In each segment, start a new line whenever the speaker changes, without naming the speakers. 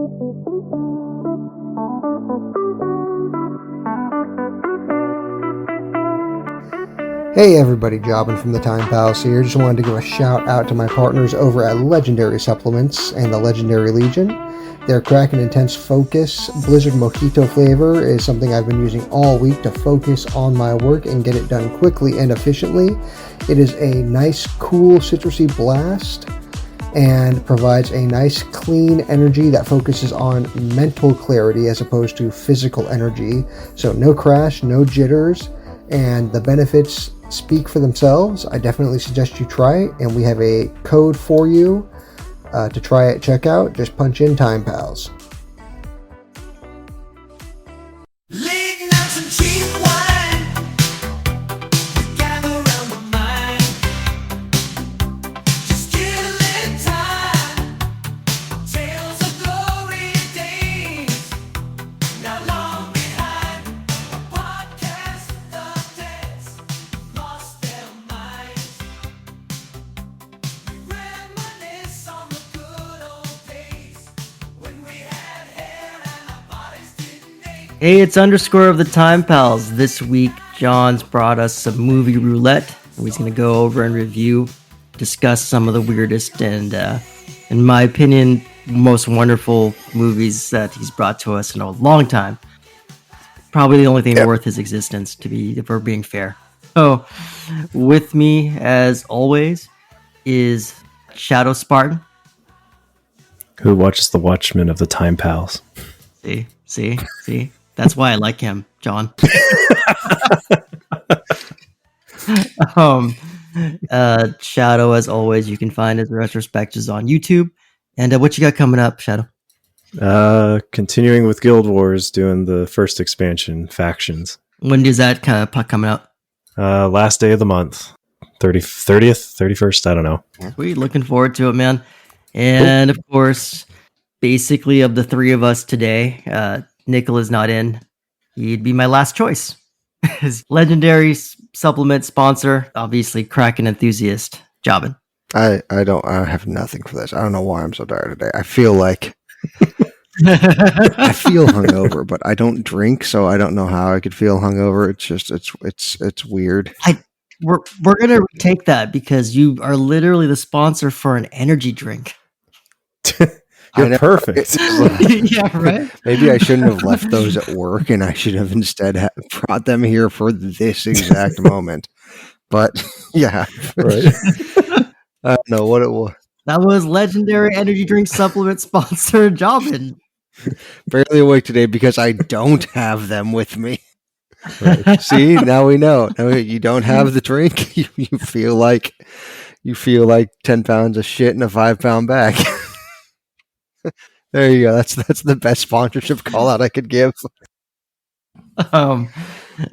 Hey everybody, Jobn from the Time Pals here. Just wanted to give a shout out to my partners over at Legendary Supplements and the Legendary Legion. Their Crack and Intense Focus Blizzard Mojito flavor is something I've been using all week to focus on my work and get it done quickly and efficiently. It is a nice, cool, citrusy blast and provides a nice, clean energy that focuses on mental clarity as opposed to physical energy. So no crash, no jitters, and the benefits speak for themselves. I definitely suggest you try it, and we have a code for you to try at checkout. Just punch in Time Pals.
Hey, it's Underscore of the Time Pals. This week, John's brought us some movie roulette. He's going to go over and review, discuss some of the weirdest and, in my opinion, most wonderful movies that he's brought to us in a long time. Probably the only thing worth his existence, if we're being fair. So, with me, as always, is ShadoSpartan.
Who watches The Watchmen of the Time Pals.
See? That's why I like him, John. Shadow, as always, you can find his retrospectives on YouTube. And what you got coming up, Shadow?
Continuing with Guild Wars, doing the first expansion, Factions.
When does that kind of coming out?
Last day of the month. 30th, 31st, I don't know.
Sweet, looking forward to it, man. And, of course, basically of the three of us today, Nickel is not in. He'd be my last choice. His legendary supplement sponsor, obviously Kraken enthusiast, Jobn.
I have nothing for this. I don't know why I'm so tired today. I feel hungover, but I don't drink, so I don't know how I could feel hungover. It's just it's weird.
We're gonna take that because you are literally the sponsor for an energy drink.
You're perfect.
Yeah, right.
Maybe I shouldn't have left those at work, and I should have instead brought them here for this exact moment. But yeah,
right.
I don't know what it was.
That was legendary energy drink supplement sponsor Jobn.
Barely awake today because I don't have them with me. Right. See, now we know. Now you don't have the drink. You feel like 10 pounds of shit in a 5-pound bag. There you go. That's the best sponsorship call out I could give.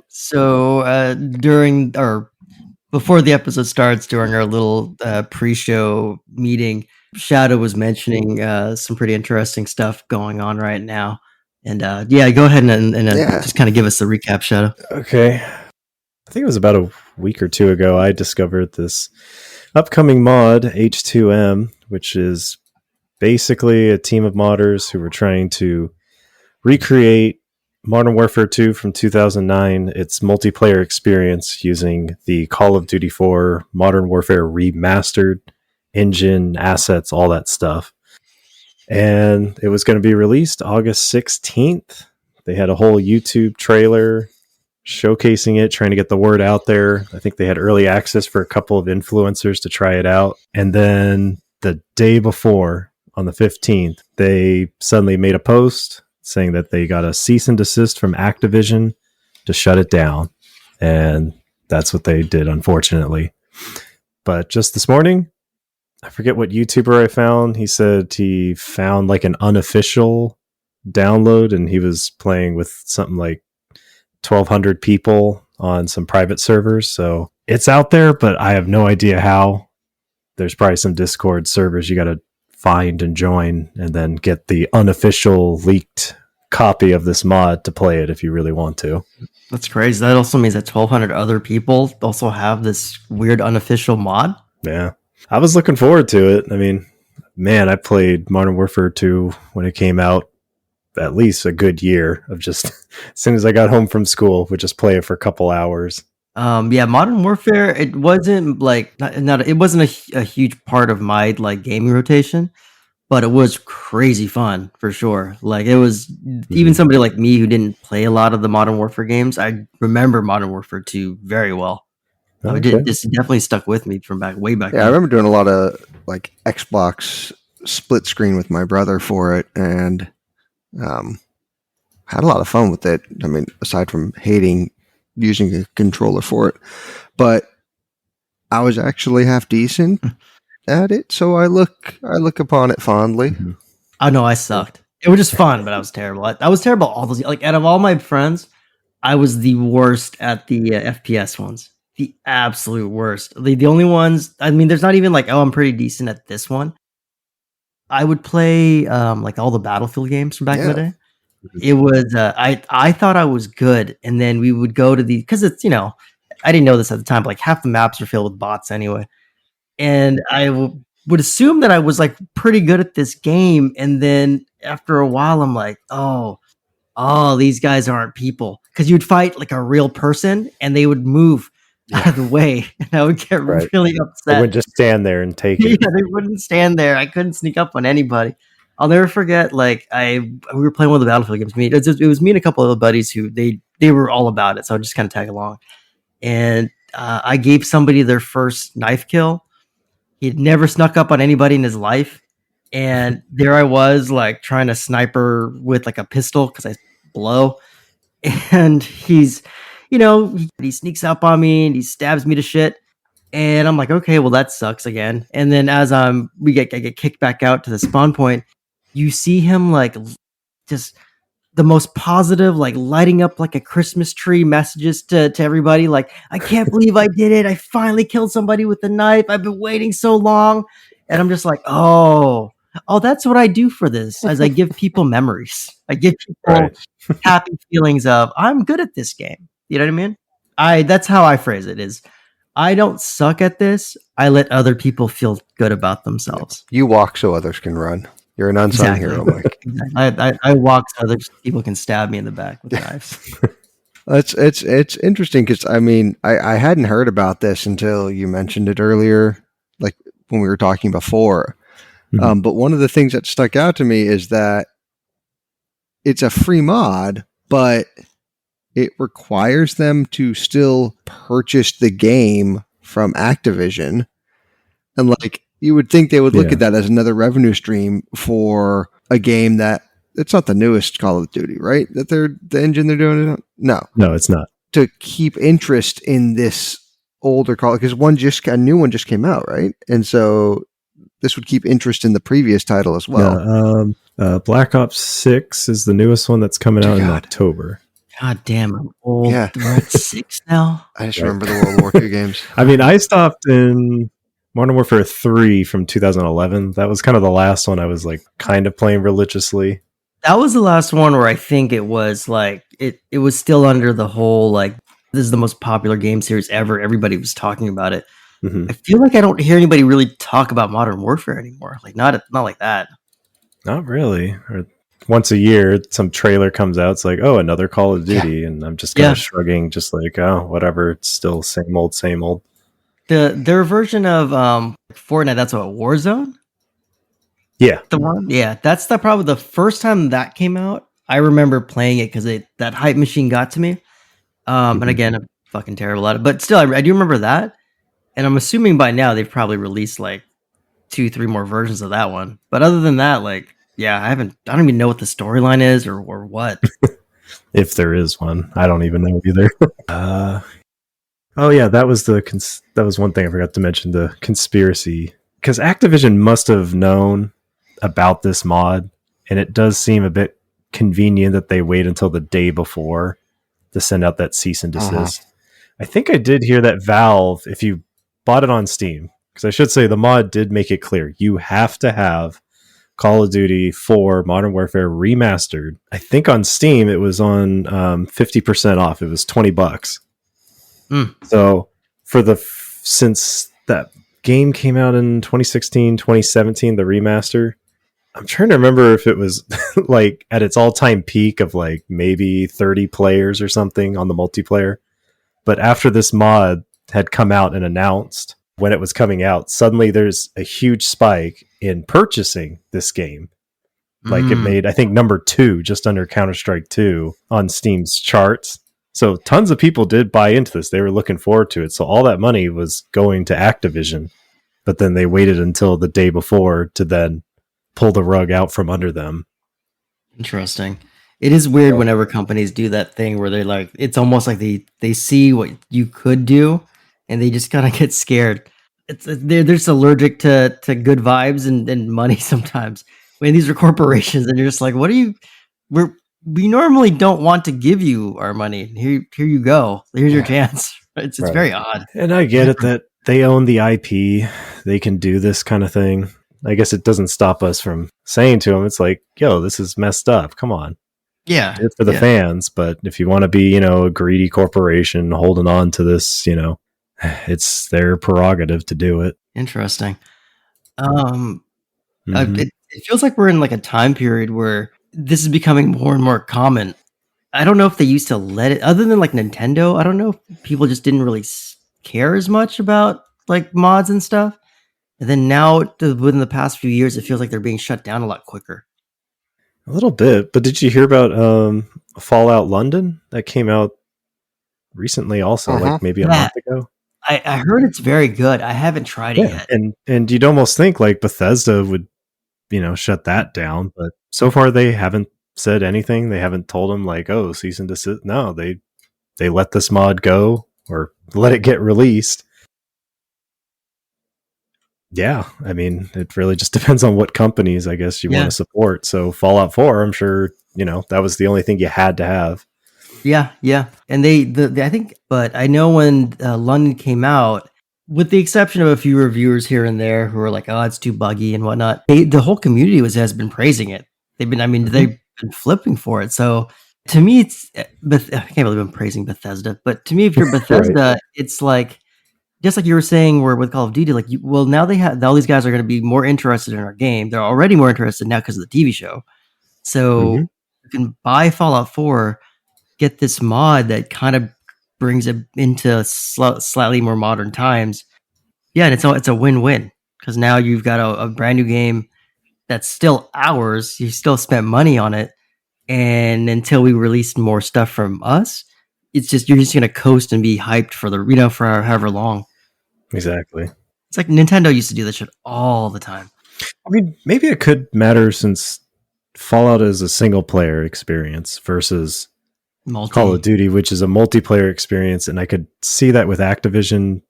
So during or before the episode starts, during our little pre-show meeting, Shadow was mentioning some pretty interesting stuff going on right now. And go ahead and just kind of give us the recap, Shadow.
Okay. I think it was about a week or two ago I discovered this upcoming mod, H2M, which is basically a team of modders who were trying to recreate Modern Warfare 2 from 2009, its multiplayer experience using the Call of Duty 4 Modern Warfare remastered engine, assets, all that stuff. And it was going to be released August 16th. They had a whole YouTube trailer showcasing it, trying to get the word out there. I think they had early access for a couple of influencers to try it out. And then the day before, on the 15th, they suddenly made a post saying that they got a cease and desist from Activision to shut it down. And that's what they did, unfortunately. But just this morning, I forget what YouTuber I found. He said he found like an unofficial download and he was playing with something like 1,200 people on some private servers. So it's out there, but I have no idea how. There's probably some Discord servers you got to find and join and then get the unofficial leaked copy of this mod to play it if you really want to.
That's crazy. That also means that 1,200 other people also have this weird unofficial mod.
Yeah. I was looking forward to it. I mean, man, I played Modern Warfare 2 when it came out at least a good year of just as soon as I got home from school, would just play it for a couple hours.
Yeah, Modern Warfare, it wasn't like not it wasn't a huge part of my like gaming rotation, but it was crazy fun for sure. Like it was even somebody like me who didn't play a lot of the Modern Warfare games, I remember Modern Warfare 2 very well. This definitely stuck with me from way back
Yeah,
then.
I remember doing a lot of like Xbox split screen with my brother for it, and had a lot of fun with it. I mean, aside from hating using a controller for it, but I was actually half decent at it, so I look upon it fondly.
Oh no, I sucked. It was just fun, but I was terrible. I was terrible all those. Like out of all my friends, I was the worst at the FPS ones. The absolute worst. The only ones. I mean, there's not even like, oh, I'm pretty decent at this one. I would play like all the Battlefield games from back in the day. It was I thought I was good, and then we would go to the because it's I didn't know this at the time, but like half the maps are filled with bots anyway, and I would assume that I was like pretty good at this game, and then after a while, I'm like, oh, these guys aren't people, because you'd fight like a real person, and they would move out of the way, and I would get really upset.
They would just stand there and take it.
Yeah, they wouldn't stand there. I couldn't sneak up on anybody. I'll never forget. Like we were playing one of the Battlefield games. It was me and a couple of other buddies who they were all about it. So I just kind of tag along, and I gave somebody their first knife kill. He'd never snuck up on anybody in his life, and there I was, like trying to sniper with like a pistol because I blow, and he's, he sneaks up on me and he stabs me to shit. And I'm like, okay, well that sucks again. And then as I get kicked back out to the spawn point, you see him like just the most positive, like lighting up like a Christmas tree messages to everybody. Like, I can't believe I did it. I finally killed somebody with a knife. I've been waiting so long. And I'm just like, oh, that's what I do for this. As I give people memories, I give people happy feelings of I'm good at this game. You know what I mean? That's how I phrase it is. I don't suck at this. I let other people feel good about themselves.
You walk so others can run. You're an unsung hero, Mike.
I walk so other people can stab me in the back with knives.
It's interesting because I mean I hadn't heard about this until you mentioned it earlier, like when we were talking before. But one of the things that stuck out to me is that it's a free mod, but it requires them to still purchase the game from Activision. And like, you would think they would look at that as another revenue stream for a game that it's not the newest Call of Duty, right? That the engine they're doing it on? No,
it's not.
To keep interest in this older Call, because a new one just came out, right? And so this would keep interest in the previous title as well.
Black Ops 6 is the newest one that's coming out in October.
God damn, I'm old. Yeah. We're at 6 now.
I just remember the World War II games.
I mean, I stopped in Modern Warfare 3 from 2011. That was kind of the last one I was like kind of playing religiously.
That was the last one where I think it was like it was still under the whole like this is the most popular game series ever. Everybody was talking about it. I feel like I don't hear anybody really talk about Modern Warfare anymore. Like not like that.
Not really. Or once a year, some trailer comes out. It's like, oh, another Call of Duty, and I'm just kind of shrugging, just like, oh, whatever. It's still same old, same old.
Their version of Fortnite, that's what, Warzone?
Yeah.
The one? Yeah, that's probably the first time that came out. I remember playing it because that hype machine got to me. And again, I'm fucking terrible at it. But still, I do remember that. And I'm assuming by now they've probably released like 2-3 more versions of that one. But other than that, like, yeah, I don't even know what the storyline is or what.
If there is one. I don't even know either. Oh yeah, that was one thing I forgot to mention, the conspiracy. Because Activision must have known about this mod, and it does seem a bit convenient that they wait until the day before to send out that cease and desist. I think I did hear that Valve, if you bought it on Steam, because I should say the mod did make it clear, you have to have Call of Duty 4 Modern Warfare Remastered. I think on Steam it was on 50% off. It was $20. So for since that game came out in 2016, 2017, the remaster. I'm trying to remember if it was like at its all-time peak of like maybe 30 players or something on the multiplayer. But after this mod had come out and announced when it was coming out, suddenly there's a huge spike in purchasing this game. Like it made, I think, number 2 just under Counter-Strike 2 on Steam's charts. So tons of people did buy into this. They were looking forward to it. So all that money was going to Activision. But then they waited until the day before to then pull the rug out from under them.
Interesting. It is weird whenever companies do that thing where they're like, it's almost like they see what you could do and they just kind of get scared. They're just allergic to good vibes and money sometimes. When these are corporations and you're just like, we normally don't want to give you our money. Here you go. Here's your chance. It's
Right.
very odd.
And I get it that they own the IP. They can do this kind of thing. I guess it doesn't stop us from saying to them, it's like, yo, this is messed up. Come on.
Yeah.
It's for the fans. But if you want to be, a greedy corporation holding on to this, it's their prerogative to do it.
Interesting. It feels like we're in like a time period where this is becoming more and more common. I don't know if they used to let it, other than like Nintendo. I don't know if people just didn't really care as much about like mods and stuff. And then now, within the past few years, it feels like they're being shut down a lot quicker.
A little bit, but did you hear about Fallout London that came out recently? Also, like maybe a month ago.
I heard it's very good. I haven't tried it yet.
And you'd almost think like Bethesda would, shut that down, but so far they haven't said anything. They haven't told them like, oh, cease and desist. No, they let this mod go or let it get released. Yeah, I mean, it really just depends on what companies, I guess, you want to support. So Fallout 4, I'm sure, that was the only thing you had to have.
Yeah. And I think, but I know when London came out, with the exception of a few reviewers here and there who are like, oh, it's too buggy and whatnot, the whole community has been praising it. They've been flipping for it. So to me, I can't believe I'm praising Bethesda, but to me, if you're Bethesda, right. It's like, just like you were saying, where with Call of Duty, like, now they have all these guys are going to be more interested in our game. They're already more interested now because of the TV show. So you can buy Fallout 4, get this mod that kind of brings it into slightly more modern times. Yeah, and it's a win-win because now you've got a brand new game that's still ours. You still spent money on it, and until we release more stuff from us, you're just gonna coast and be hyped for for however long.
Exactly.
It's like Nintendo used to do this shit all the time.
I mean, maybe it could matter since Fallout is a single player experience versus Call of Duty, which is a multiplayer experience. And I could see that with Activision,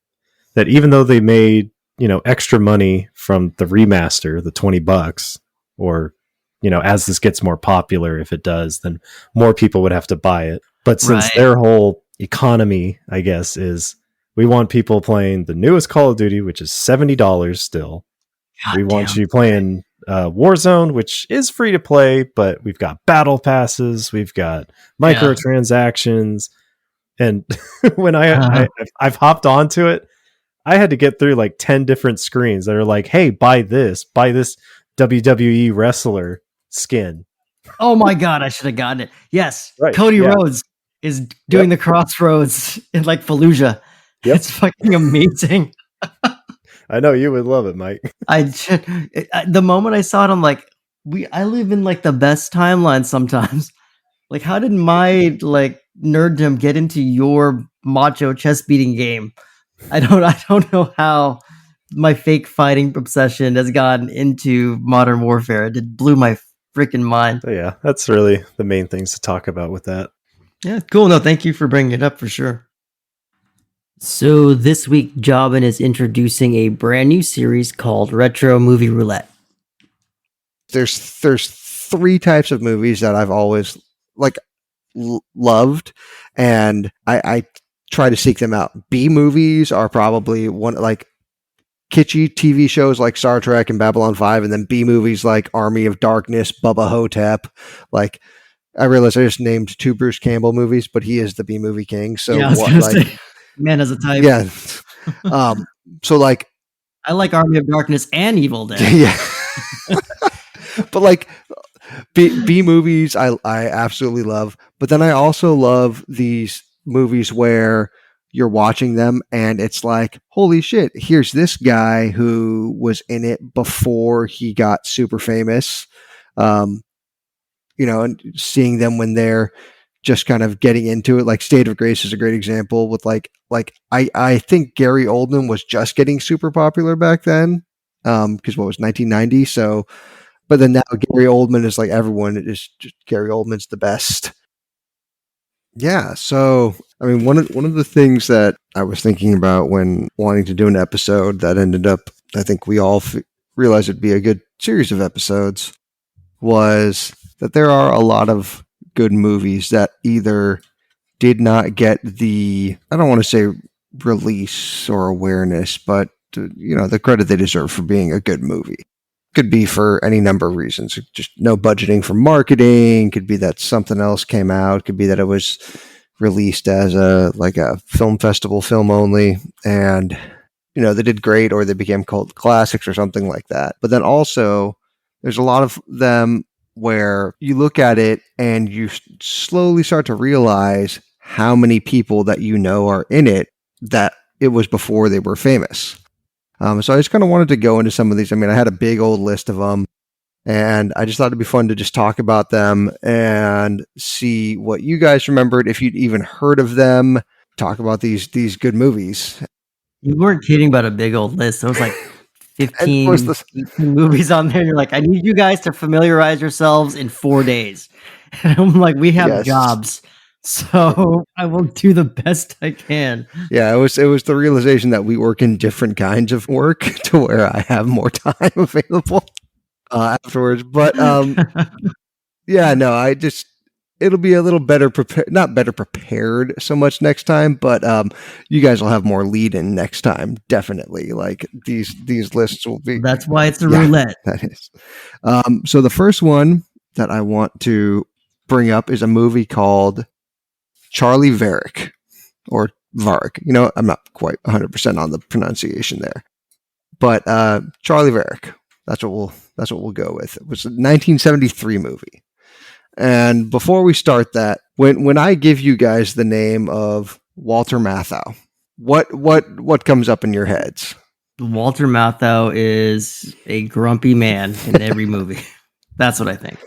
that even though they made, extra money from the remaster, the $20, or, as this gets more popular, if it does, then more people would have to buy it. But since their whole economy, I guess, is we want people playing the newest Call of Duty, which is $70 still. We want you playing Warzone, which is free to play, but we've got battle passes, we've got microtransactions, and when I've hopped onto it, I had to get through like 10 different screens that are like, "Hey, buy this WWE wrestler skin."
Oh my god, I should have gotten it. Yes, right, Cody Rhodes is doing the Crossroads in like Fallujah. Yep. It's fucking amazing.
I know you would love it, Mike.
The moment I saw it, I'm like, I live in like the best timeline sometimes. Like, how did my like nerddom get into your macho chest beating game? I don't know how my fake fighting obsession has gotten into Modern Warfare. It blew my freaking mind.
So yeah, that's really the main things to talk about with that.
Yeah, cool. No, thank you for bringing it up for sure. So this week, Jobn is introducing a brand new series called Retro Movie Roulette.
There's 3 types of movies that I've always loved, and I try to seek them out. B movies are probably one, like kitschy TV shows like Star Trek and Babylon 5, and then B movies like Army of Darkness, Bubba Hotep. Like, I realize I just named 2 Bruce Campbell movies, but he is the B movie king. So
yeah, I was gonna say, man as a type.
Yeah. So like,
I like Army of Darkness and Evil Dead.
Yeah. But like B movies, I absolutely love. But then I also love these movies where you're watching them and it's like, holy shit, here's this guy who was in it before he got super famous. And seeing them when they're just kind of getting into it. Like State of Grace is a great example with like I think Gary Oldman was just getting super popular back then. Because what was 1990? So, but then now Gary Oldman is like everyone is just Gary Oldman's the best. Yeah. So, I mean, one of the things that I was thinking about when wanting to do an episode that ended up, I think we all realized it'd be a good series of episodes, was that there are a lot of good movies that either did not get the, I don't want to say release or awareness, but the credit they deserve for being a good movie. Could be for any number of reasons. Just no budgeting for marketing. Could be that something else came out. Could be that it was released as a film festival film only, and they did great, or they became cult classics or something like that. But then also, there's a lot of them where you look at it and you slowly start to realize how many people that are in it that it was before they were famous. So I just kind of wanted to go into some of these. I mean, I had a big old list of them, and I just thought it'd be fun to just talk about them and see what you guys remembered, if you'd even heard of them, talk about these good movies.
You weren't kidding about a big old list. There was like 15 movies on there. You're like, I need you guys to familiarize yourselves in 4 days. And I'm like, we have jobs, so I will do the best I can.
Yeah, it was the realization that we work in different kinds of work to where I have more time available afterwards. But yeah, no, it'll be a little better prepared, not better prepared so much next time, but you guys will have more lead in next time. Definitely. Like these lists will be.
That's why it's a roulette.
That is. So the first one that I want to bring up is a movie called Charley Varrick, or Varrick. I'm not quite 100% on the pronunciation there, but Charley Varrick. That's what we'll go with. It was a 1973 movie. And before we start that, when I give you guys the name of Walter Matthau, what comes up in your heads?
Walter Matthau is a grumpy man in every movie. That's what I think.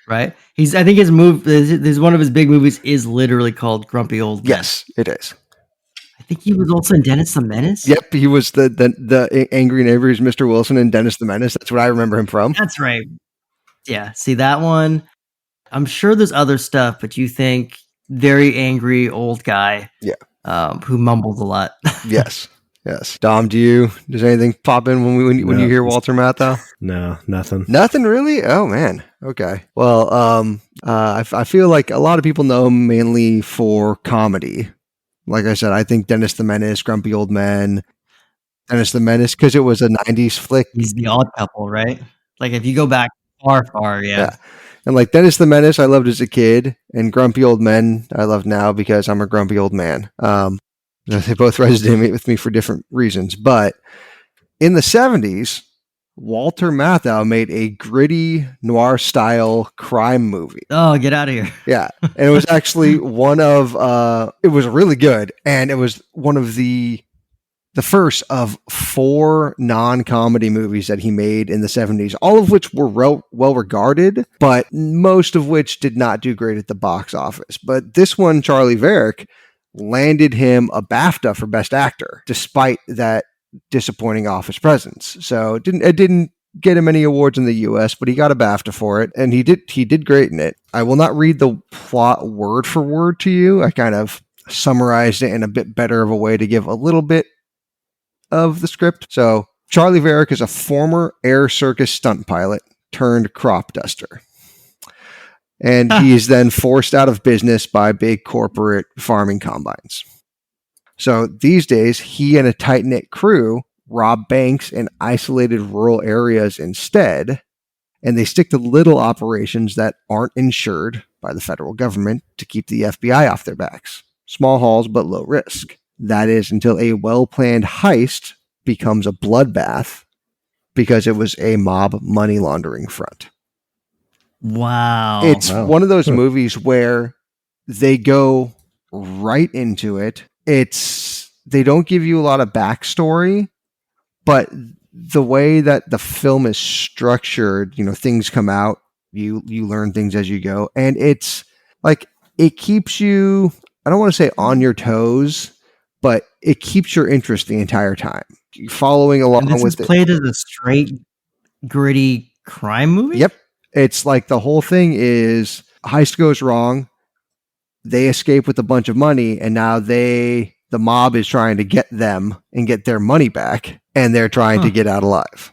Right? I think his one of his big movies is literally called Grumpy Old Man.
Yes, it is.
I think he was also in Dennis the Menace.
Yep, he was the angry neighbor who's Mr. Wilson in Dennis the Menace. That's what I remember him from.
That's right. Yeah, see that one. I'm sure there's other stuff, but you think very angry old guy.
Yeah.
Who mumbles a lot. Yes.
Dom, does anything pop in when you hear Walter Matthau?
No, nothing.
Nothing really? Oh man. Okay. Well, I feel like a lot of people know him mainly for comedy. Like I said, I think Dennis the Menace, Grumpy Old Men, Dennis the Menace, because it was a 90s flick.
He's the odd couple, right? Like if you go back far, yeah.
And like Dennis the Menace, I loved as a kid, and Grumpy Old Men, I love now because I'm a grumpy old man. They both resonate with me for different reasons. But in the 70s, Walter Matthau made a gritty noir-style crime movie.
Oh, get out of here.
Yeah. And it was actually it was really good. And it was one of the first of 4 non-comedy movies that he made in the 70s, all of which were well regarded, but most of which did not do great at the box office. But this one, Charley Varrick, landed him a BAFTA for Best Actor, despite that disappointing office presence. So it didn't get him any awards in the US, but he got a BAFTA for it, and he did great in it. I will not read the plot word for word to you. I kind of summarized it in a bit better of a way to give a little bit of the script. So Charley Varrick is a former air circus stunt pilot turned crop duster. And he is then forced out of business by big corporate farming combines. So these days, he and a tight-knit crew rob banks in isolated rural areas instead, and they stick to little operations that aren't insured by the federal government to keep the FBI off their backs. Small hauls, but low risk. That is until a well-planned heist becomes a bloodbath because it was a mob money laundering front.
Wow.
It's one of those movies where they go right into it. They don't give you a lot of backstory, but the way that the film is structured, things come out, you learn things as you go, and it's like it keeps you, I don't want to say on your toes, but it keeps your interest the entire time. You're following along
and this
with
is played as a straight, gritty crime movie?
Yep. It's like the whole thing is heist goes wrong. They escape with a bunch of money, and now the mob is trying to get them and get their money back, and they're trying to get out alive.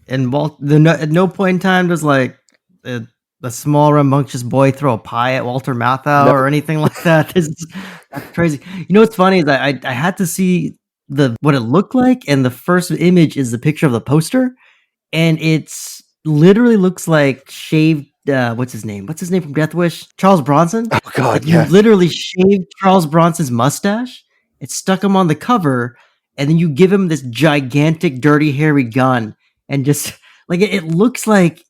And at no point in time does like a small rambunctious boy throw a pie at Walter Matthau or anything like that. That's crazy. What's funny is I had to see what it looked like, and the first image is the picture of the poster, and it's literally looks like shaved. What's his name? What's his name from Death Wish? Charles Bronson.
Oh God,
You literally shaved Charles Bronson's mustache. It stuck him on the cover, and then you give him this gigantic, dirty, hairy gun, and just like it looks like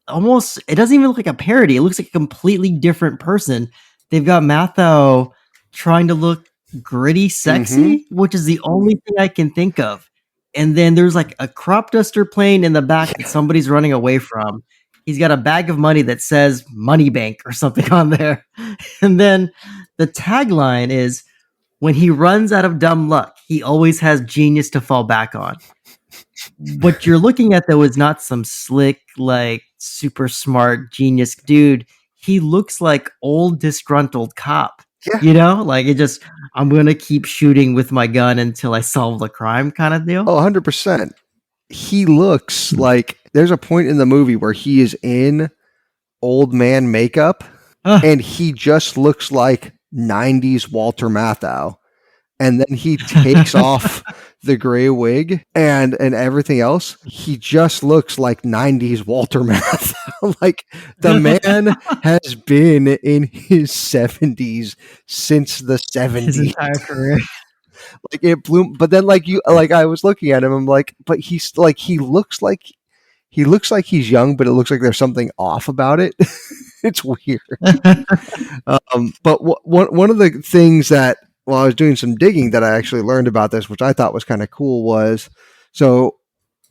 almost. It doesn't even look like a parody. It looks like a completely different person. They've got Matthau trying to look gritty, sexy, which is the only thing I can think of. And then there's like a crop duster plane in the back that somebody's running away from. He's got a bag of money that says Money Bank or something on there. And then the tagline is, when he runs out of dumb luck, he always has genius to fall back on. What you're looking at, though, is not some slick, like super smart genius dude. He looks like old disgruntled cop.
Yeah.
Like I'm going to keep shooting with my gun until I solve the crime kind of deal.
Oh, 100%. He looks like there's a point in the movie where he is in old man makeup and he just looks like 90s Walter Matthau. And then he takes off the gray wig and everything else. He just looks like 90s Walter Matthau. Like the man has been in his 70s since the 70s.
His entire career.
Like it blew, but then I was looking at him, I'm like, but he's like, he looks like he's young, but it looks like there's something off about it. It's weird. But one of the things that, while I was doing some digging, that I actually learned about this, which I thought was kind of cool, was so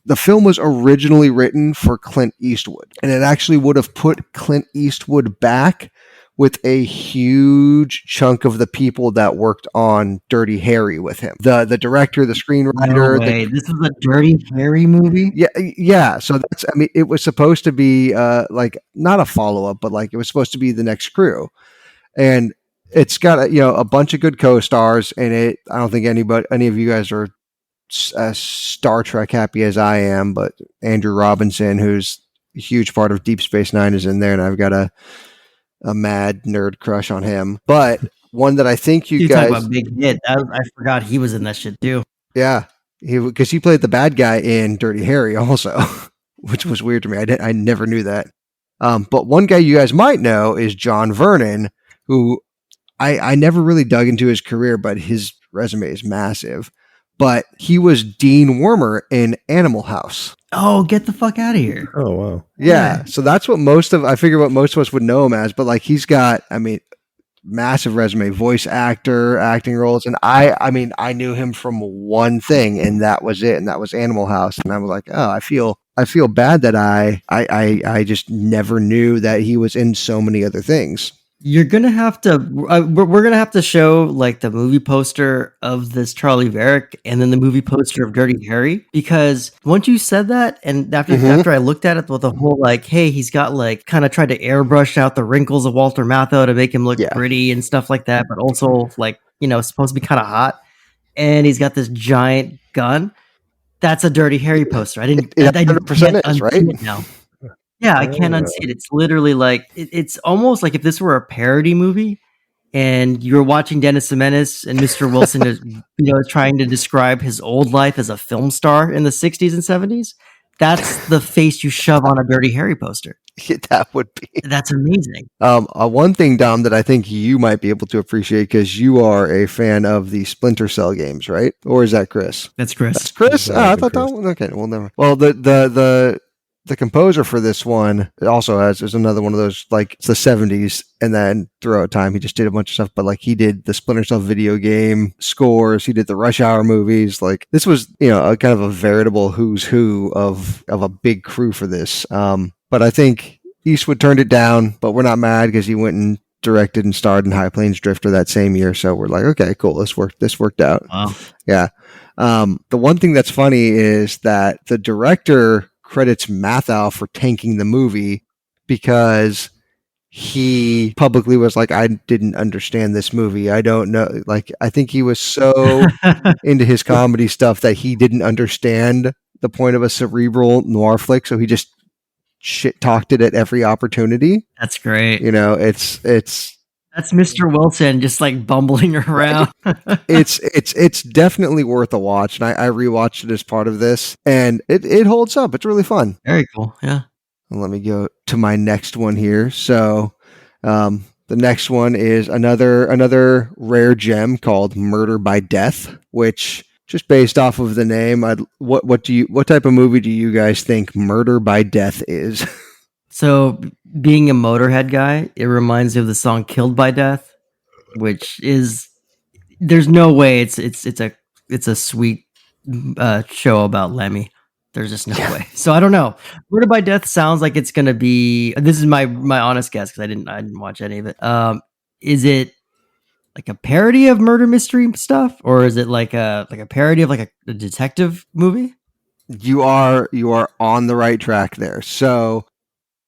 the film was originally written for Clint Eastwood, and it actually would have put Clint Eastwood back with a huge chunk of the people that worked on Dirty Harry with him. The director, the screenwriter.
No way. This is a Dirty Harry movie?
Yeah. So it was supposed to be like not a follow-up, but like it was supposed to be the next Crew. And it's got a bunch of good co-stars in it. I don't think any of you guys are as Star Trek happy as I am, but Andrew Robinson, who's a huge part of Deep Space Nine, is in there, and I've got a mad nerd crush on him. But one that I think you guys
talk about Big Hit. I forgot he was in that shit too.
Yeah, because he played the bad guy in Dirty Harry also, which was weird to me. I never knew that. But one guy you guys might know is John Vernon, who I never really dug into his career, but his resume is massive. But he was Dean Wormer in Animal House.
Oh, get the fuck out of here.
Oh, wow.
Yeah. So that's what I figure what most of us would know him as, but like he's got, massive resume, voice actor, acting roles. And I knew him from one thing, and that was it. And that was Animal House. And I was like, oh, I feel bad that I just never knew that he was in so many other things.
You're gonna have to. We're gonna have to show like the movie poster of this Charley Varrick and then the movie poster of Dirty Harry, because once you said that, and after I looked at it with the whole like, hey, he's got like kind of tried to airbrush out the wrinkles of Walter Matthau to make him look pretty and stuff like that, but also like supposed to be kind of hot, and he's got this giant gun. That's a Dirty Harry poster. I didn't.
100% is right
now. Yeah, I can't unsee it. It's literally like it's almost like if this were a parody movie, and you're watching Dennis the Menace and Mr. Wilson is trying to describe his old life as a film star in the 60s and 70s. That's the face you shove on a Dirty Harry poster.
That would be.
That's amazing.
One thing, Dom, that I think you might be able to appreciate because you are a fan of the Splinter Cell games, right? Or is that Chris?
That's Chris.
That's Chris. I thought that one. Okay, well, never. Well, the composer for this one also is another one of those, like, it's the 70s, and then throughout time he just did a bunch of stuff, but like he did the Splinter Cell video game scores, he did the Rush Hour movies. Like, this was, a kind of a veritable who's who of a big crew for this. But I think Eastwood turned it down, but we're not mad because he went and directed and starred in High Plains Drifter that same year. So we're like, okay, cool, this worked out.
Wow.
Yeah. The one thing that's funny is that the director credits Matthau for tanking the movie because he publicly was like, I didn't understand this movie. I don't know. Like, I think he was so into his comedy stuff that he didn't understand the point of a cerebral noir flick. So he just shit talked it at every opportunity.
That's great.
It's
That's Mr. Wilson just like bumbling around.
it's definitely worth a watch, and I rewatched it as part of this, and it holds up. It's really fun.
Very cool. Yeah.
Let me go to my next one here. So, the next one is another rare gem called Murder by Death, which, just based off of the name, what type of movie do you guys think Murder by Death is?
So, being a Motorhead guy, it reminds me of the song "Killed by Death," which is, there's no way it's a sweet show about Lemmy. There's just no way. So I don't know. Murder by Death sounds like it's gonna be. This is my honest guess because I didn't watch any of it. Is it like a parody of murder mystery stuff, or is it like a parody of like a detective movie?
You are on the right track there. So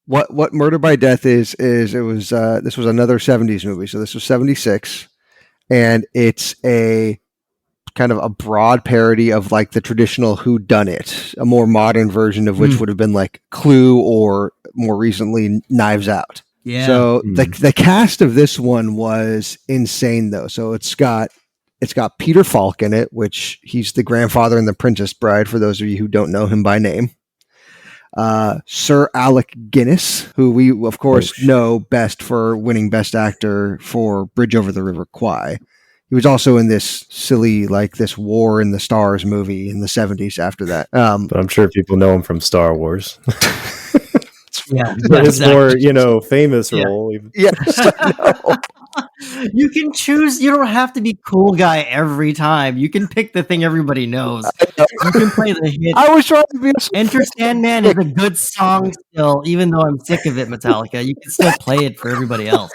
what Murder by Death is it was this was another 70s movie. So this was 76, and it's a kind of a broad parody of like the traditional whodunit, a more modern version of which would have been like Clue, or more recently Knives Out.
Yeah.
So the cast of this one was insane though. So it's got Peter Falk in it, which he's the grandfather in The Princess Bride, for those of you who don't know him by name. Sir Alec Guinness, who we of course know best for winning Best Actor for Bridge Over the River Kwai. He was also in this silly, like, this War in the Stars movie in the 70s after that.
But I'm sure people know him from Star Wars.
Yeah,
his more, famous role.
Yes,
You can choose. You don't have to be cool guy every time. You can pick the thing everybody knows. You can play the hit.
I was trying to be
Enter Sandman is a good song still, even though I'm sick of it, Metallica. You can still play it for everybody else.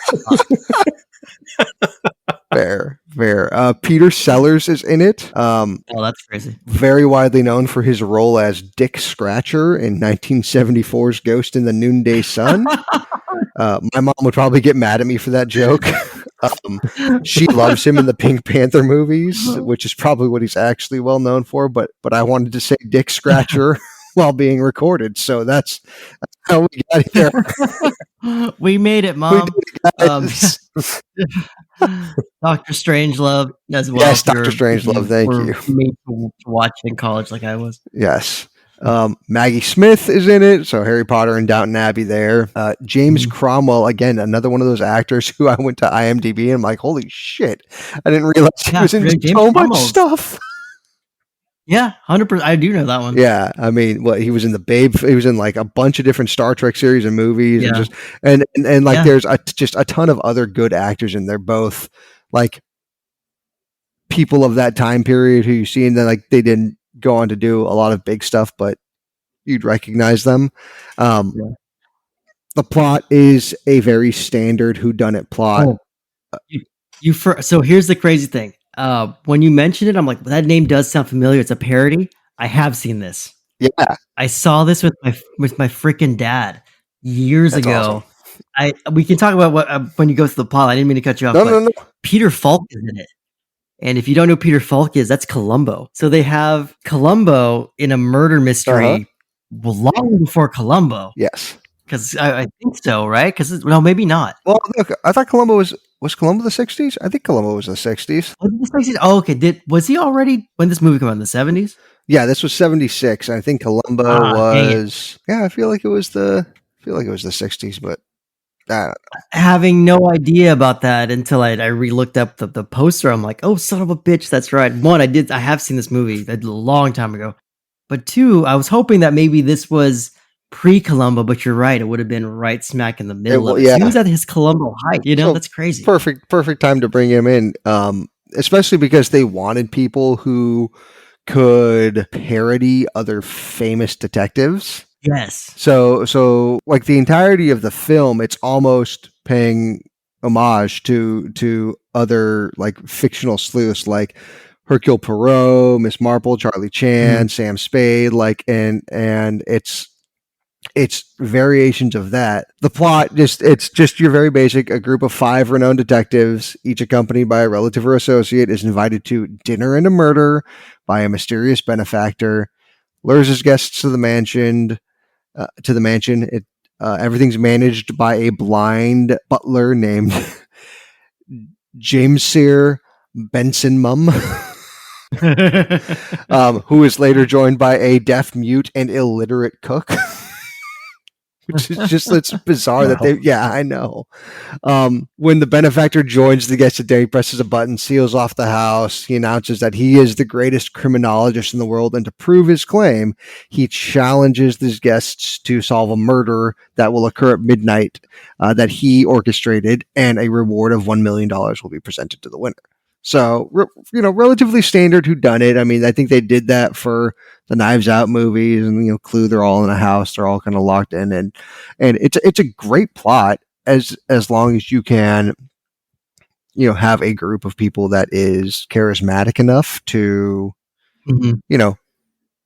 Fair. Peter Sellers is in it.
Oh, that's crazy.
Very widely known for his role as Dick Scratcher in 1974's Ghost in the Noonday Sun. My mom would probably get mad at me for that joke. She loves him in the Pink Panther movies, which is probably what he's actually well known for. But I wanted to say Dick Scratcher while being recorded, so that's how we got here.
We made it, Mom. Dr. Strangelove as well.
Yes, Dr. Strangelove. Thank you.
Made to watch in college like I was.
Yes. Maggie Smith is in it, so Harry Potter and Downton Abbey there. James Cromwell, again, another one of those actors who I went to IMDb and I'm like, holy shit, I didn't realize he was in so much stuff.
Yeah, 100%. I do know that one.
Yeah, I mean, he was in the Babe. He was in like a bunch of different Star Trek series and movies, and there's just a ton of other good actors in there, both like people of that time period who you see, and then like they didn't go on to do a lot of big stuff, but you'd recognize them. The plot is a very standard whodunit plot.
So here's the crazy thing. When you mentioned it, I'm like, that name does sound familiar. It's a parody. I have seen this.
Yeah,
I saw this with my freaking dad years ago. Awesome. We can talk about what when you go through the plot. I didn't mean to cut you off. No. Peter Falk is in it, and if you don't know who Peter Falk is, that's Columbo. So they have Columbo in a murder mystery long before Columbo.
Yes,
because I think so, right? Because maybe not.
Well, look, I thought Columbo was Columbo the 60s? I think Columbo was the 60s.
Was it the 60s? Oh, okay. Was he already when this movie came out in the 70s?
Yeah, this was 76. I think Columbo was. Yeah, I feel like it was the I feel like it was the 60s, but
having no idea about that until I re-looked up the poster. I'm like, oh, son of a bitch, that's right. One, I have seen this movie a long time ago. But two, I was hoping that maybe this was pre-Columbo, but you're right. It would have been right smack in the middle of it.
Yeah.
So he was at his Columbo height,
So
that's crazy.
Perfect time to bring him in. Especially because they wanted people who could parody other famous detectives.
Yes.
So like the entirety of the film, it's almost paying homage to other like fictional sleuths like Hercule Poirot, Miss Marple, Charlie Chan, Sam Spade, like and it's variations of that. The plot it's just your very basic. A group of 5 renowned detectives, each accompanied by a relative or associate, is invited to dinner and a murder by a mysterious benefactor. Lures his guests to the mansion. Everything's managed by a blind butler named James Sear Benson Mum. Who is later joined by a deaf, mute, and illiterate cook. Which is just, it's bizarre that I know. When the benefactor joins the guests today, he presses a button, seals off the house. He announces that he is the greatest criminologist in the world, and to prove his claim, he challenges his guests to solve a murder that will occur at midnight that he orchestrated, and a reward of $1 million will be presented to the winner. So, relatively standard whodunit. I mean, I think they did that for the Knives Out movies and, Clue. They're all in a house. They're all kind of locked in, and it's a great plot as long as you can, have a group of people that is charismatic enough to,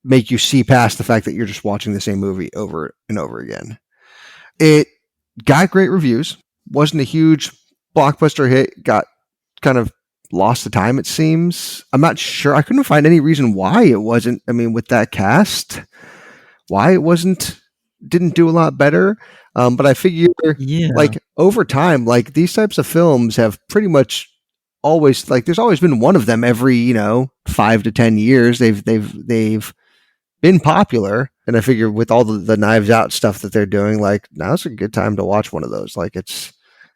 make you see past the fact that you're just watching the same movie over and over again. It got great reviews. Wasn't a huge blockbuster hit. Got kind of lost the time, it seems. I'm not sure. I couldn't find any reason why it wasn't. I mean, with that cast, why it didn't do a lot better. But I figure, like over time, like these types of films have pretty much always, like, there's always been one of them every 5 to 10 years. They've been popular, and I figure with all the Knives Out stuff that they're doing, like now's a good time to watch one of those. Like it's.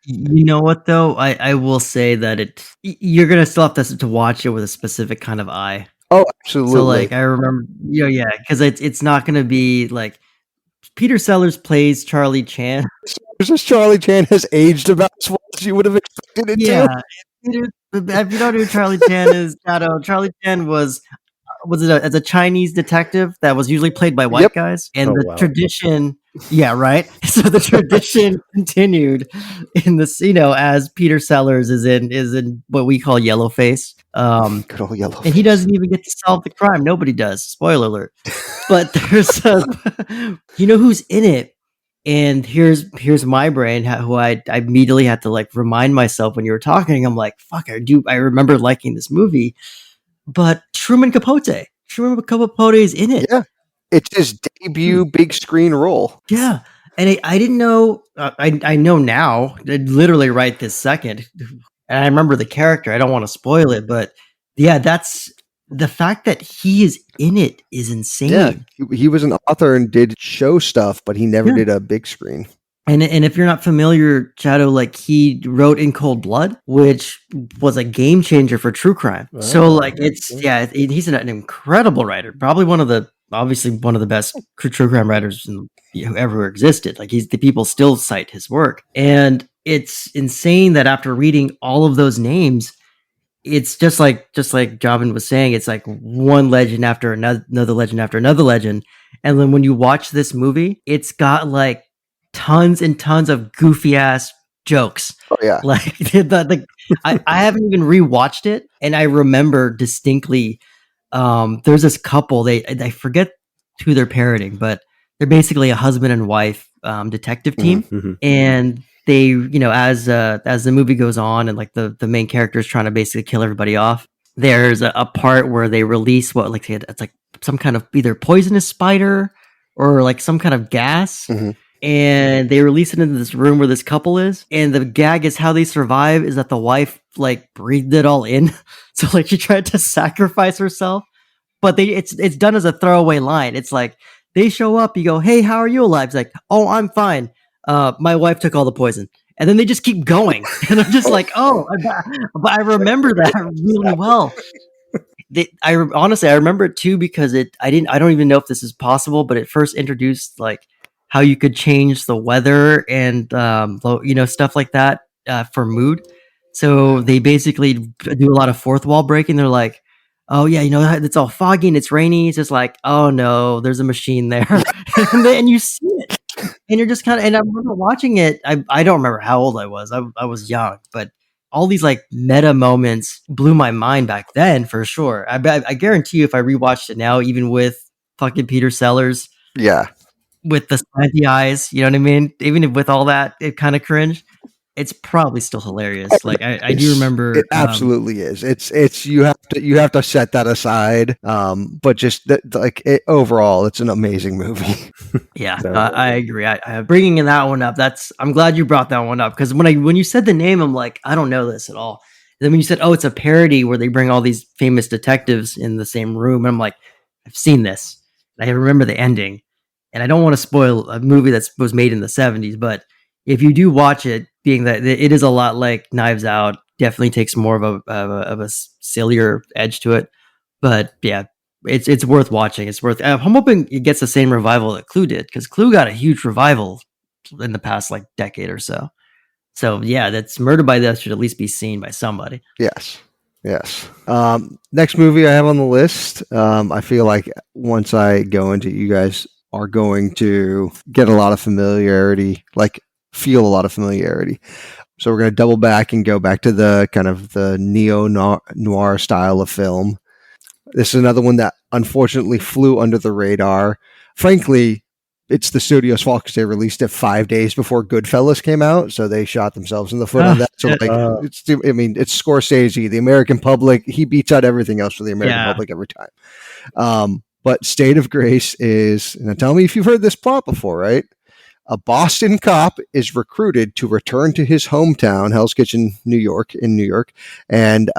You know what though? I will say that you're gonna still have to watch it with a specific kind of eye.
Oh, absolutely.
So like I remember, because it's not gonna be like Peter Sellers plays Charlie Chan.
Charlie Chan has aged about as well as you would have expected it to.
If you don't know who Charlie Chan is, Charlie Chan was as a Chinese detective that was usually played by white guys, and tradition. Yeah, right. So the tradition continued in this, as Peter Sellers is in what we call Yellowface.
Good old Yellowface.
And he doesn't even get to solve the crime. Nobody does. Spoiler alert. But there's who's in it. And here's my brain, who I immediately had to like remind myself when you were talking. I'm like, fuck, I remember liking this movie. But Truman Capote is in it.
Yeah. It's his debut big screen role.
Yeah. And I didn't know, I know now, literally right this second. And I remember the character. I don't want to spoil it, but yeah, that's the fact that he is in it is insane.
Yeah. He was an author and did show stuff, but he never did a big screen.
And if you're not familiar, Shadow, like he wrote In Cold Blood, which was a game changer for true crime. Oh, so like he's an incredible writer. Probably obviously one of the best true crime writers who ever existed. Like the people still cite his work. And it's insane that after reading all of those names, it's just like Jobn was saying, it's like one legend after another legend after another legend. And then when you watch this movie, it's got like tons and tons of goofy ass jokes.
Oh yeah.
Like I haven't even rewatched it, and I remember distinctly there's this couple, they forget who they're parroting, but they're basically a husband and wife detective team. Mm-hmm. And they, as the movie goes on and like the main character is trying to basically kill everybody off, there's a part where they release it's like some kind of either poisonous spider or like some kind of gas. Mm-hmm. And they release it into this room where this couple is. And the gag is how they survive is that the wife like breathed it all in. So like she tried to sacrifice herself, but it's done as a throwaway line. It's like they show up. You go, hey, how are you alive? He's like, oh, I'm fine. My wife took all the poison. And then they just keep going. And I'm just like, oh, but I remember that really well. Honestly, I remember it too because I don't even know if this is possible, but it first introduced like how you could change the weather and stuff like that for mood. So they basically do a lot of fourth wall breaking. They're like, oh yeah, it's all foggy and it's rainy. It's just like, oh no, there's a machine there, and you see it, and you're just kind of. And I remember watching it. I don't remember how old I was. I was young, but all these like meta moments blew my mind back then for sure. I guarantee you, if I rewatched it now, even with fucking Peter Sellers,
Yeah.
with the slanty eyes, you know what I mean? Even if with all that, it kind of cringe. It's probably still hilarious. Like I do remember,
it absolutely is. It's you have to set that aside. But just overall, it's an amazing movie.
Yeah, I agree. I bringing that one up. I'm glad you brought that one up because when you said the name, I'm like, I don't know this at all. And then when you said, oh, it's a parody where they bring all these famous detectives in the same room, and I'm like, I've seen this. And I remember the ending, and I don't want to spoil a movie that was made in the 70s, but if you do watch it, being that it is a lot like Knives Out, definitely takes more of a sillier edge to it. But yeah, it's worth watching. It's worth. I'm hoping it gets the same revival that Clue did, because Clue got a huge revival in the past like decade or so. So yeah, that's Murder by Death should at least be seen by somebody.
Yes. Next movie I have on the list. I feel like once I go into it, you guys are going to get a lot of familiarity, feel a lot of familiarity. So we're going to double back and go back to the kind of the neo-noir style of film. This is another one that unfortunately flew under the radar. Frankly, it's the studio's fault because they released it 5 days before Goodfellas came out, so they shot themselves in the foot on that. So it's Scorsese, the American public. He beats out everything else for the American public every time. But State of Grace is, and tell me if you've heard this plot before, right? A Boston cop is recruited to return to his hometown, Hell's Kitchen, New York, and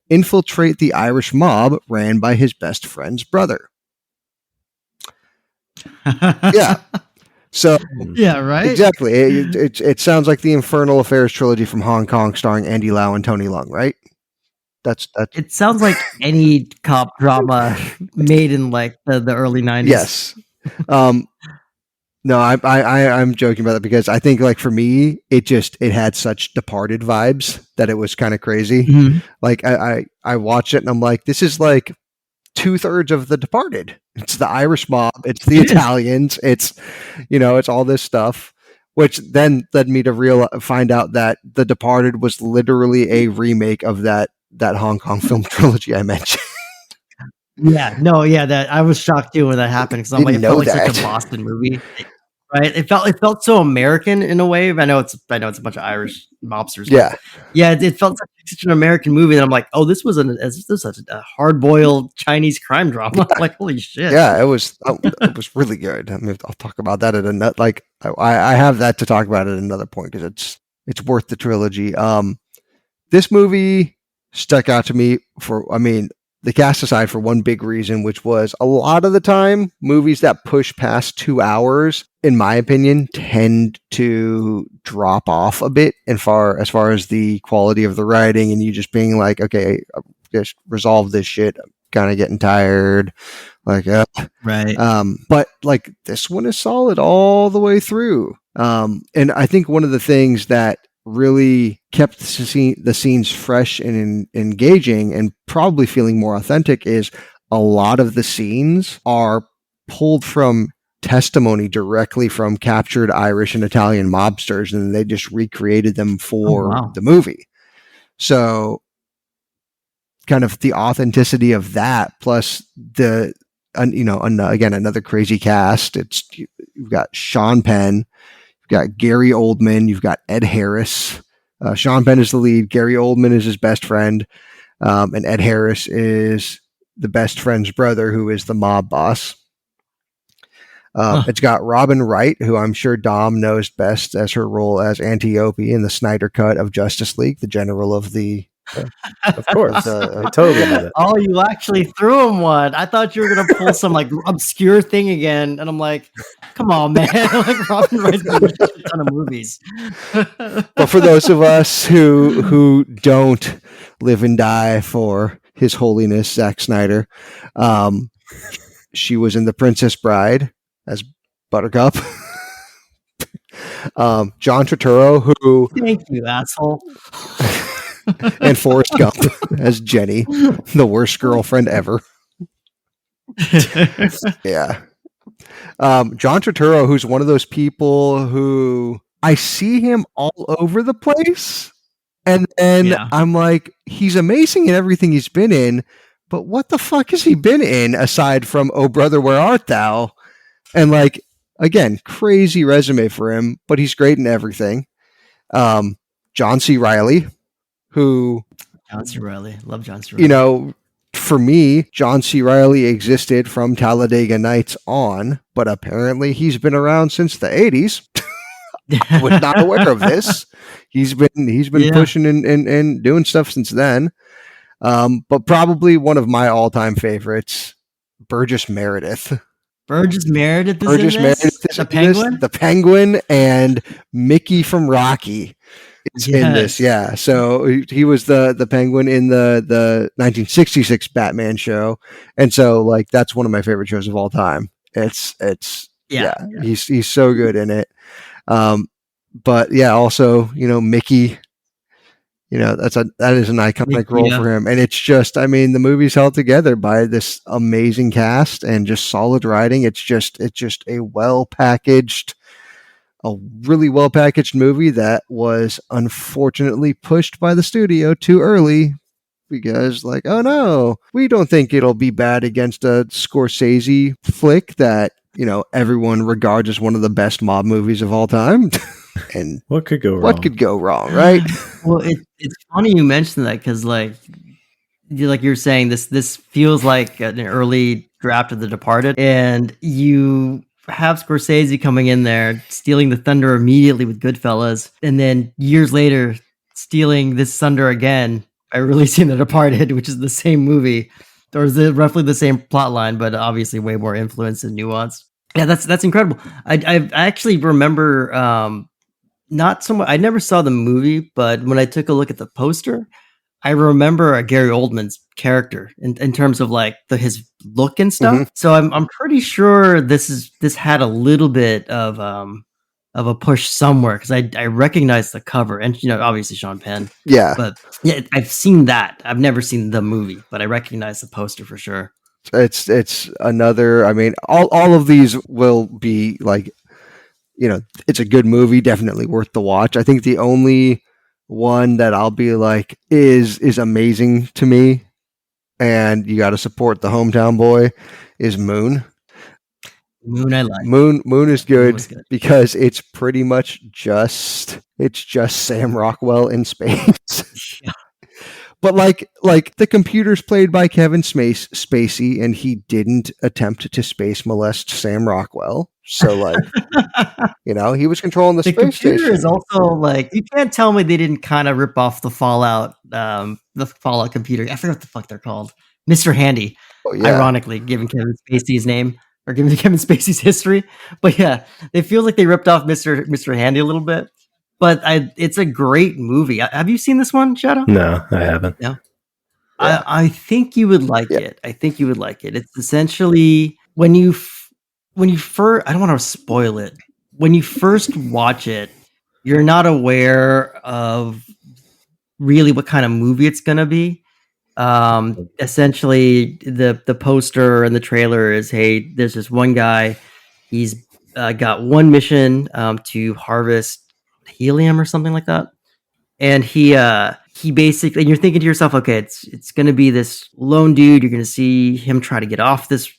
infiltrate the Irish mob ran by his best friend's brother. Yeah. So
yeah, right.
Exactly. It sounds like the Infernal Affairs trilogy from Hong Kong, starring Andy Lau and Tony Leung, right? That's.
It sounds like any cop drama made in like the early 90s.
Yes. No, I'm joking about it because I think like for me, it had such Departed vibes that it was kind of crazy.
Mm-hmm.
Like I watch it and I'm like, this is like 2/3 of The Departed. It's the Irish mob, it's the Italians, it's all this stuff, which then led me to find out that The Departed was literally a remake of that Hong Kong film trilogy I mentioned.
That I was shocked too when that happened because I'm like, it felt like such a Boston movie, right? It felt so American in a way. I know it's a bunch of Irish mobsters. It felt like such an American movie that I'm like, oh, this was such a hard-boiled Chinese crime drama. Like, holy shit!
Yeah, it was really good. I mean, I'll talk about that at another. Like, I have that to talk about at another point because it's worth the trilogy. This movie stuck out to me the cast aside for one big reason, which was a lot of the time movies that push past 2 hours, in my opinion, tend to drop off a bit as far as the quality of the writing and you just being like, okay, just resolve this shit. I'm kind of getting tired. Like,
right.
But like this one is solid all the way through. And I think one of the things that really kept the scenes fresh and engaging and probably feeling more authentic is a lot of the scenes are pulled from testimony directly from captured Irish and Italian mobsters, and they just recreated them for the movie. So kind of the authenticity of that, plus the, again, another crazy cast. You've got Sean Penn, got Gary Oldman, you've got Ed Harris. Sean Penn is the lead. Gary Oldman is his best friend. And Ed Harris is the best friend's brother, who is the mob boss. It's got Robin Wright, who I'm sure Dom knows best as her role as Antiope in the Snyder Cut of Justice League, the general of the
Of course.
Uh,
I totally did it.
Oh, you actually threw him one. I thought you were gonna pull some like obscure thing again, and I'm like, come on, man! Like Robin Wright's been in a shit ton of movies.
But for those of us who don't live and die for His Holiness Zack Snyder, she was in The Princess Bride as Buttercup. John Turturro, who
Thank you, asshole.
and Forrest Gump as Jenny, the worst girlfriend ever. Yeah. John Turturro, who's one of those people who I see him all over the place. And then
Yeah.
I'm like, he's amazing in everything he's been in, but what the fuck has he been in aside from Oh Brother, Where Art Thou? And like, again, crazy resume for him, but he's great in everything. John C. Reilly, who,
John C. Reilly. Love John C. Reilly.
you know, for me, John C. Reilly existed from Talladega Nights on, but apparently he's been around since the 80s. I was not aware of this. He's been
Yeah.
pushing and doing stuff since then. But probably one of my all-time favorites, Burgess Meredith.
Burgess Meredith is
Burgess
in this?
Meredith is
The
in this.
Penguin?
The Penguin, and Mickey from Rocky is in this. Yeah, so he was the Penguin in the 1966 Batman show, and so like that's one of my favorite shows of all time. It's
Yeah.
he's so good in it. But yeah, also, you know, Mickey, you know, that is an iconic
Mickey,
role
yeah.
for him. And it's just, I mean, the movie's held together by this amazing cast and just solid writing. It's just a really well packaged movie that was unfortunately pushed by the studio too early because, like, oh no, we don't think it'll be bad against a Scorsese flick that, you know, everyone regards as one of the best mob movies of all time. And
What could go wrong?
what could go wrong, right?
Well, it's funny you mentioned that because like you're saying, this feels like an early draft of The Departed, and you have Scorsese coming in there, stealing the thunder immediately with Goodfellas, and then years later stealing this thunder again by releasing The Departed, which is the same movie, or is it roughly the same plot line, but obviously way more influence and nuance. Yeah, that's incredible. I actually remember not so much. I never saw the movie, but when I took a look at the poster, I remember Gary Oldman's character in terms of like his look and stuff.
Mhm.
So I'm pretty sure this had a little bit of a push somewhere because I recognize the cover and, you know, obviously Sean Penn.
Yeah.
But yeah, I've seen that. I've never seen the movie, but I recognize the poster for sure.
It's another, I mean, all of these will be like, you know, it's a good movie, definitely worth the watch. I think the only one that I'll be like is amazing to me, and you got to support the hometown boy, is Moon.
Moon I like.
Moon is good,
was good.
because it's pretty much just Sam Rockwell in space.
Yeah.
But like the computer's played by Kevin Spacey, and he didn't attempt to space molest Sam Rockwell. So like, you know, he was controlling the space
computer
station.
is also like, you can't tell me they didn't kind of rip off the Fallout computer. I forget what the fuck they're called. Mr. Handy.
Oh, yeah.
Ironically, given Kevin Spacey's name or given Kevin Spacey's history. But yeah, they feel like they ripped off Mr. Handy a little bit. But it's a great movie. Have you seen this one, Shadow?
No, I haven't.
No. Yeah. I think you would like it. I think you would like it. It's essentially when you first, I don't want to spoil it. When you first watch it, you're not aware of really what kind of movie it's going to be. Essentially, the poster and the trailer is, hey, there's this one guy. He's got one mission to harvest helium or something like that, and he basically, and you're thinking to yourself, okay, it's going to be this lone dude. You're going to see him try to get off this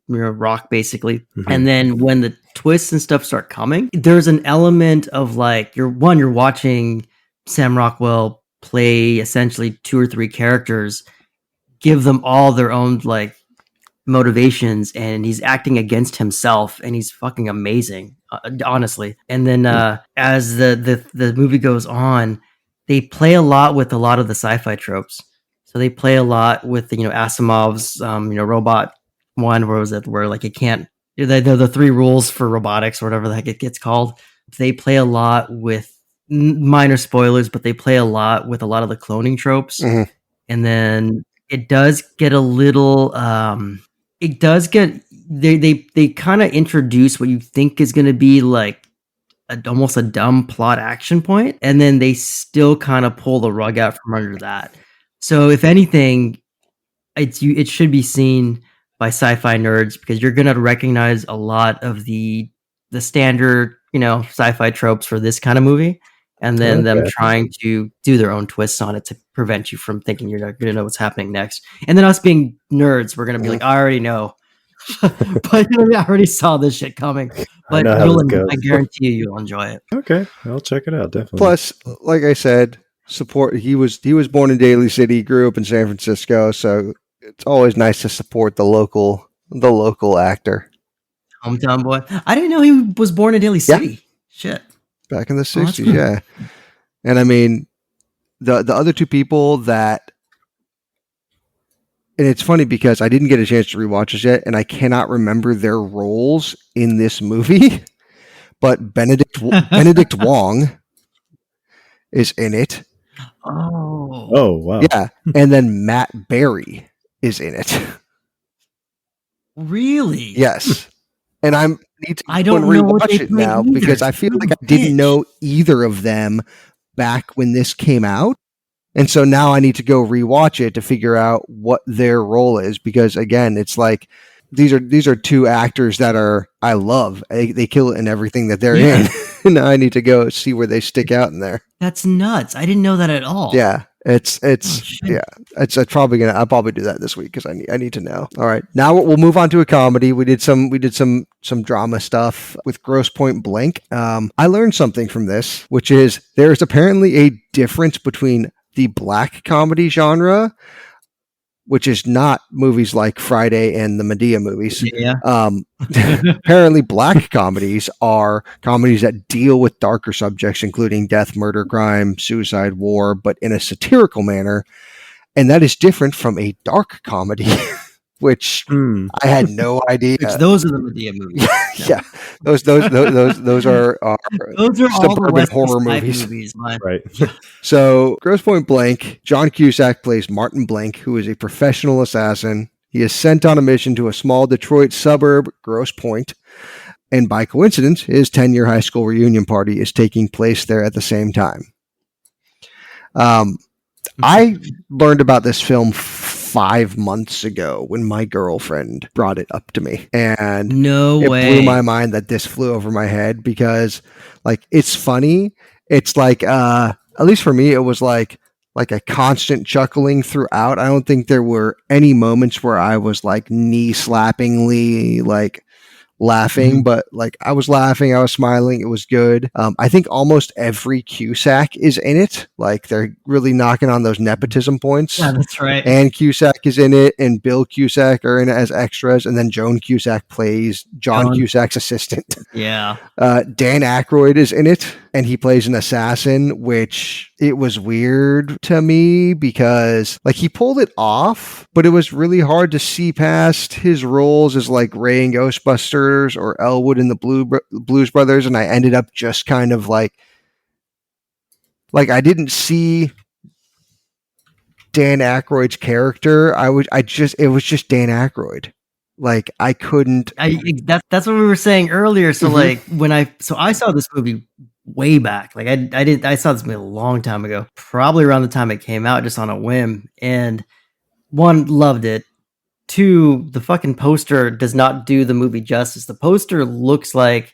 rock basically, and then when the twists and stuff start coming, there's an element of like you're watching Sam Rockwell play essentially 2 or 3 characters, give them all their own like motivations, and he's acting against himself, and he's fucking amazing, honestly. And then as the movie goes on, they play a lot with a lot of the sci-fi tropes. So they play a lot with Asimov's robot one. Where was it? Where like it can't. The three rules for robotics or whatever the heck it gets called. They play a lot with minor spoilers, but they play a lot with a lot of the cloning tropes.
Mhm.
And then it does get a little. It does get they kind of introduce what you think is going to be like almost a dumb plot action point, and then they still kind of pull the rug out from under that. So if anything, it should be seen by sci-fi nerds because you're going to recognize a lot of the standard sci-fi tropes for this kind of movie, and then them trying to do their own twists on it to prevent you from thinking you're not going to know what's happening next. And then us being nerds, we're going to be like, I already know. But I already saw this shit coming. But I guarantee you'll enjoy it.
Okay, I'll check it out, definitely.
Plus, like I said, support. He was born in Daly City, grew up in San Francisco, so it's always nice to support the local actor.
Hometown boy. I didn't know he was born in Daly City. Yeah. Shit.
Back in the 60s, yeah. And I mean, the other two people that. And it's funny because I didn't get a chance to rewatch this yet, and I cannot remember their roles in this movie. But Benedict Wong is in it.
Oh, wow.
Yeah, and then Matt Berry is in it.
Really?
Yes. And I
don't rewatch
it now because I feel like I didn't know either of them back when this came out. And so now I need to go rewatch it to figure out what their role is because again, it's like these are two actors that I love. They kill it in everything that they're in. Now I need to go see where they stick out in there.
That's nuts. I didn't know that at all.
Yeah. It's probably I'll probably do that this week because I need to know. All right. Now we'll move on to a comedy. We did some drama stuff with Grosse Pointe Blank. I learned something from this, which is there's apparently a difference between the black comedy genre, which is not movies like Friday and the Medea movies.
Yeah.
Apparently black comedies are comedies that deal with darker subjects, including death, murder, crime, suicide, war, but in a satirical manner. And that is different from a dark comedy, which I had no idea.
Which those are the Medea movies.
Yeah. Those are
those are
suburban horror movies.
Right.
So, Grosse Pointe Blank, John Cusack plays Martin Blank, who is a professional assassin. He is sent on a mission to a small Detroit suburb, Grosse Pointe, and by coincidence, his 10-year high school reunion party is taking place there at the same time. I learned about this film 5 months ago when my girlfriend brought it up to me, and it blew my mind that this flew over my head because, like, it's funny. It's like, at least for me, it was like a constant chuckling throughout. I don't think there were any moments where I was like knee slappingly like laughing, but like I was laughing, I was smiling, it was good. I think almost every Cusack is in it. Like they're really knocking on those nepotism points.
Yeah, that's right.
And Cusack is in it, and Bill Cusack are in it as extras, and then Joan Cusack plays John Cusack's assistant.
Yeah.
Dan Aykroyd is in it, and he plays an assassin, which it was weird to me because like he pulled it off, but it was really hard to see past his roles as like Ray in Ghostbusters or Elwood in the Blues Brothers, and I ended up just kind of like I didn't see Dan Aykroyd's character. It was just Dan Aykroyd. Like I couldn't.
That's what we were saying earlier. So like I saw this movie way back. Like I saw this movie a long time ago, probably around the time it came out, just on a whim. And one, loved it. Two, the fucking poster does not do the movie justice. The poster looks like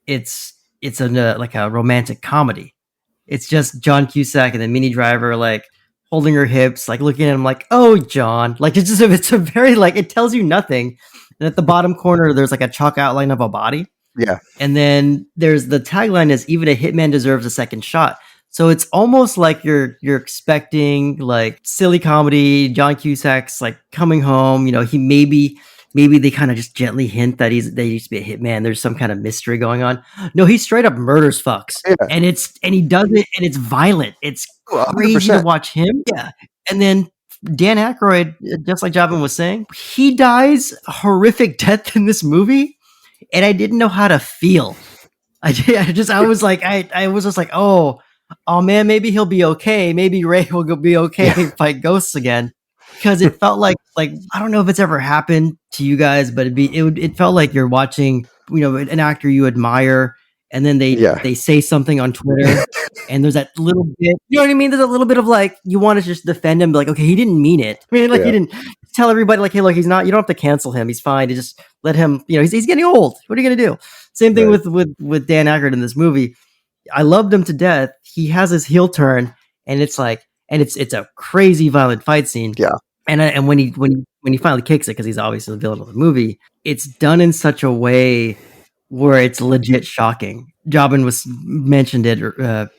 it's like a romantic comedy. It's just John Cusack and then Minnie Driver like holding her hips, like looking at him like, oh, John. Like it's a very like, it tells you nothing. And at the bottom corner, there's like a chalk outline of a body.
Yeah.
And then there's the tagline is even a hitman deserves a second shot. So it's almost like you're expecting like silly comedy. John Cusack's like coming home, he maybe they kind of just gently hint that they used to be a hitman. There's some kind of mystery going on. No, he straight up murders fucks. Yeah. And he does it and it's violent. It's crazy to
100%.
watch him. Yeah. And then Dan Aykroyd, just like Jobin was saying, he dies a horrific death in this movie, and I didn't know how to feel. I was just like, oh man, maybe he'll be okay. Maybe Ray will be okay and fight ghosts again. Because it felt like I don't know if it's ever happened to you guys, but it felt like you're watching, an actor you admire, and then they say something on Twitter, and there's that little bit, you know what I mean? There's a little bit of like, you want to just defend him, like, okay, he didn't mean it. I mean, like, he didn't tell everybody, like, hey, look, he's not. You don't have to cancel him. He's fine. You just let him. He's getting old. What are you gonna do? Same thing with Dan Aykroyd in this movie. I loved him to death. He has his heel turn, and it's like, it's a crazy violent fight scene.
Yeah.
And when he finally kicks it, because he's obviously the villain of the movie, it's done in such a way where it's legit shocking. Jobin mentioned it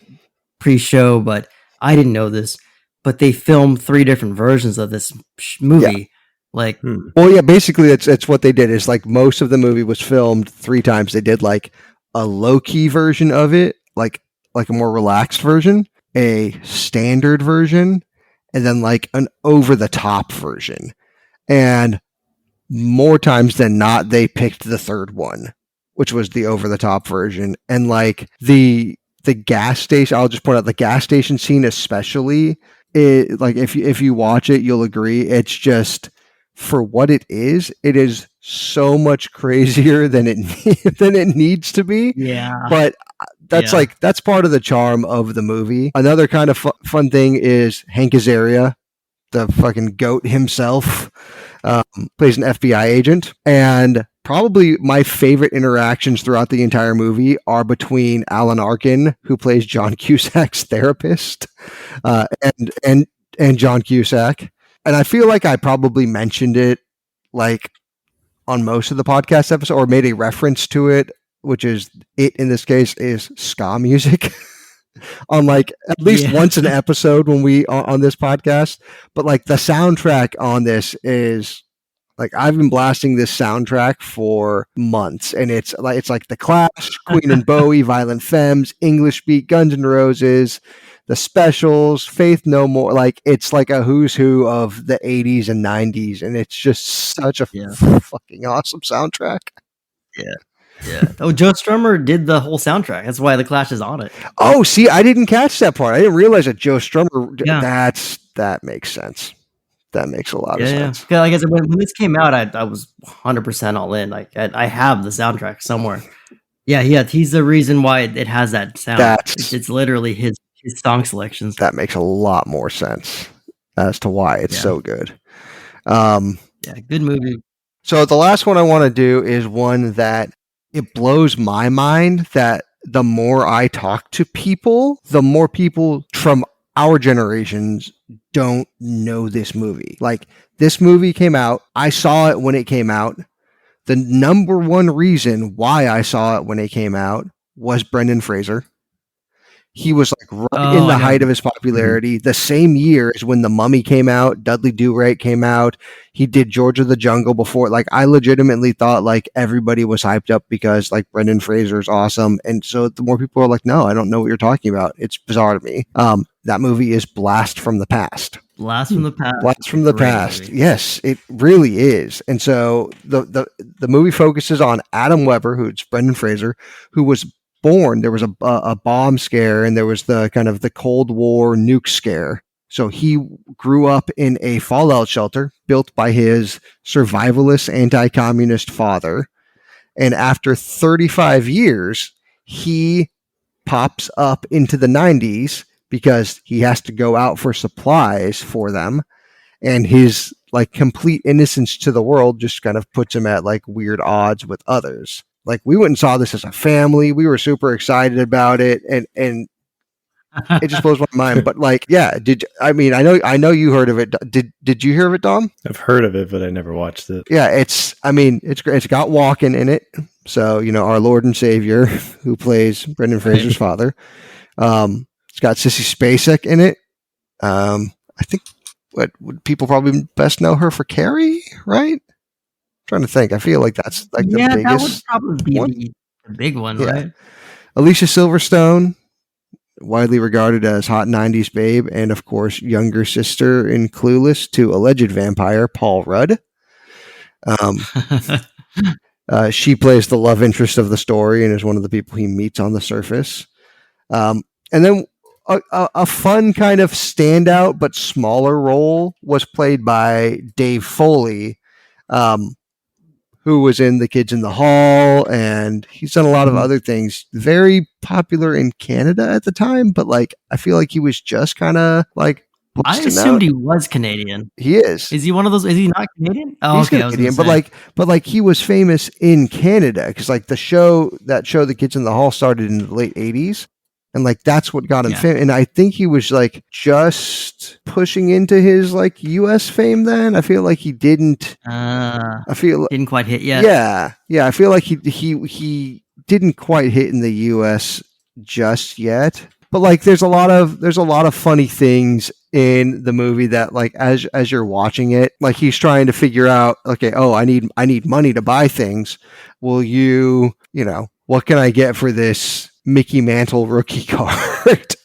pre-show, but I didn't know this. But they filmed 3 different versions of this movie. Yeah.
Well, yeah, basically it's what they did is like most of the movie was filmed 3 times. They did like a low-key version of it, like a more relaxed version, a standard version, and then like an over-the-top version. And more times than not, they picked the third one, which was the over-the-top version. And like the gas station, I'll just point out the gas station scene especially, like if you watch it, you'll agree, it's just, for what it is so much crazier than it needs to be.
Yeah.
But that's part of the charm of the movie. Another kind of fun thing is Hank Azaria, the fucking goat himself, plays an FBI agent. And probably my favorite interactions throughout the entire movie are between Alan Arkin, who plays John Cusack's therapist, and John Cusack. And I feel like I probably mentioned it like on most of the podcast episode, or made a reference to it, which is it in this case is ska music on like at least once an episode when we on this podcast. But like the soundtrack on this is like, I've been blasting this soundtrack for months, and it's like The Clash, Queen and Bowie, Violent Femmes, English Beat, Guns N' Roses, The Specials, Faith No More. Like, it's like a who's who of the 80s and 90s, and it's just such a fucking awesome soundtrack.
Yeah. Oh, Joe Strummer did the whole soundtrack. That's why The Clash is on it.
Oh, see, I didn't catch that part. I didn't realize that Joe Strummer. That makes sense. That makes a lot of sense.
Yeah. Like I said, when this came out, I was 100% all in. Like I have the soundtrack somewhere. Yeah. He's the reason why it has that sound. It's literally his song selections.
That makes a lot more sense as to why it's so good.
Good movie.
So the last one I want to do is one that it blows my mind that the more I talk to people, the more people from our generations don't know this movie. Like, this movie came out, I saw it when it came out. The number one reason why I saw it when it came out was Brendan Fraser. He was like right in the height of his popularity. The same year as when The Mummy came out, Dudley Do-Right came out. He did George of the Jungle before. Like, I legitimately thought like everybody was hyped up because like Brendan Fraser's awesome. And so the more people are like, no, I don't know what you're talking about. It's bizarre to me. That movie is Blast from the Past.
Blast from the Past.
Blast from the Past. Movie. Yes, it really is. And so the movie focuses on Adam Weber, who's Brendan Fraser, who was born. There was a bomb scare, and there was the kind of the Cold War nuke scare. So he grew up in a fallout shelter built by his survivalist anti-communist father. And after 35 years, he pops up into the 90s because he has to go out for supplies for them. And his like complete innocence to the world just kind of puts him at like weird odds with others. Like, we went and saw this as a family. We were super excited about it, and it just blows my mind. But like, I know you heard of it. Did you hear of it, Dom?
I've heard of it, but I never watched it.
Yeah, it's great. It's got Walken in it. So, our Lord and Savior, who plays Brendan Fraser's father. It's got Sissy Spacek in it. I think what would people probably best know her for, Carrie, right? Trying to think. I feel like that's like the biggest.
That would probably be the big one, right?
Alicia Silverstone, widely regarded as hot 90s babe, and of course, younger sister in Clueless to alleged vampire Paul Rudd. She plays the love interest of the story and is one of the people he meets on the surface. And then a fun kind of standout but smaller role was played by Dave Foley, who was in The Kids in the Hall, and he's done a lot of other things. Very popular in Canada at the time, but like I feel like he was just kind of like.
I assumed he was Canadian.
He is.
Is he one of those? Is he not Canadian? Oh,
he's
okay.
Canadian, but like he was famous in Canada because like the show, The Kids in the Hall, started in the late 80s. And like that's what got him fame. And I think he was like just pushing into his like US fame then. I feel like he didn't
didn't quite hit yet.
Yeah. I feel like he didn't quite hit in the US just yet. But like there's a lot of funny things in the movie that like as you're watching it, like he's trying to figure out, okay, I need money to buy things. Will you know, what can I get for this Mickey Mantle rookie card?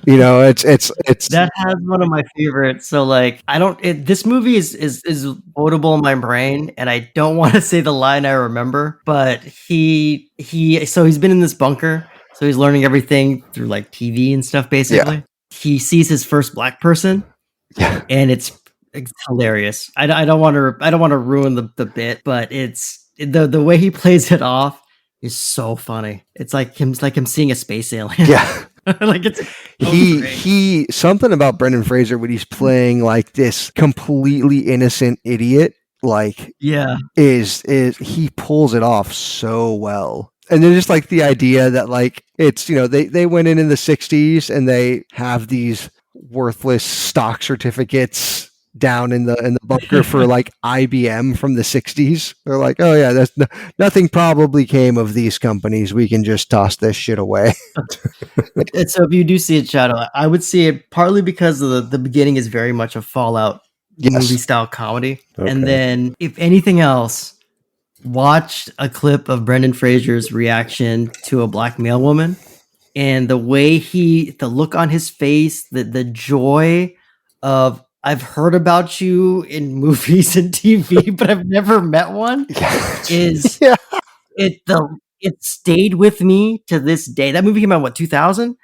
You know, it's
that has one of my favorites. So like this movie is votable in my brain, and I don't want to say the line I remember, but so he's been in this bunker, so he's learning everything through like TV and stuff basically. Yeah. He sees his first black person, and it's hilarious. I don't want to ruin the bit, but it's the way he plays it off is so funny. It's like him seeing a space alien.
Yeah.
Like it's
he something about Brendan Fraser when he's playing like this completely innocent idiot, like is he pulls it off so well. And then just like the idea that like it's, you know, they went in the 60s and they have these worthless stock certificates down in the bunker for like IBM from the 60s. They're like, oh yeah, that's nothing probably came of these companies. We can just toss this shit away.
And so if you do see it, Shadow, I would see it partly because of the beginning is very much a Fallout movie style comedy. Okay. And then if anything else, watch a clip of Brendan Fraser's reaction to a black male woman, and the way the look on his face, the joy of, I've heard about you in movies and TV, but I've never met one. It stayed with me to this day. That movie came out 2000.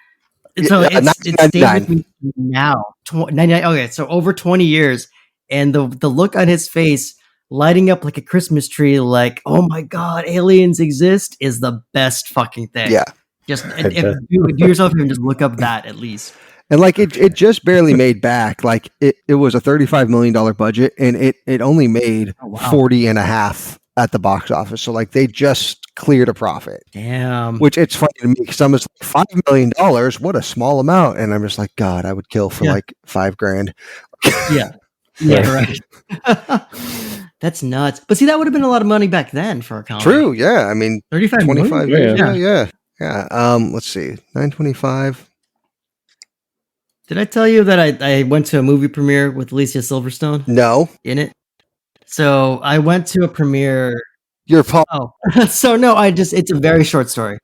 So it stayed with me now. 99. Okay, so over 20 years, and the look on his face, lighting up like a Christmas tree, like, oh my god, aliens exist, is the best fucking thing. Yeah, just if you do yourself and just look up that at least.
And like it just barely made back. Like it was a $35 million budget, and it only made 40 and a half at the box office. So like they just cleared a profit.
Damn.
Which it's funny to me because I'm just like, $5 million. What a small amount. And I'm just like, God, I would kill for like $5,000.
Yeah, right. That's nuts. But see, that would have been a lot of money back then for a comedy.
True. Yeah. I mean,
25
years. Yeah. Let's see. 925.
Did I tell you that I went to a movie premiere with Alicia Silverstone?
No.
In it? So I went to a premiere.
You're Paul.
Oh. So no, it's a very short story.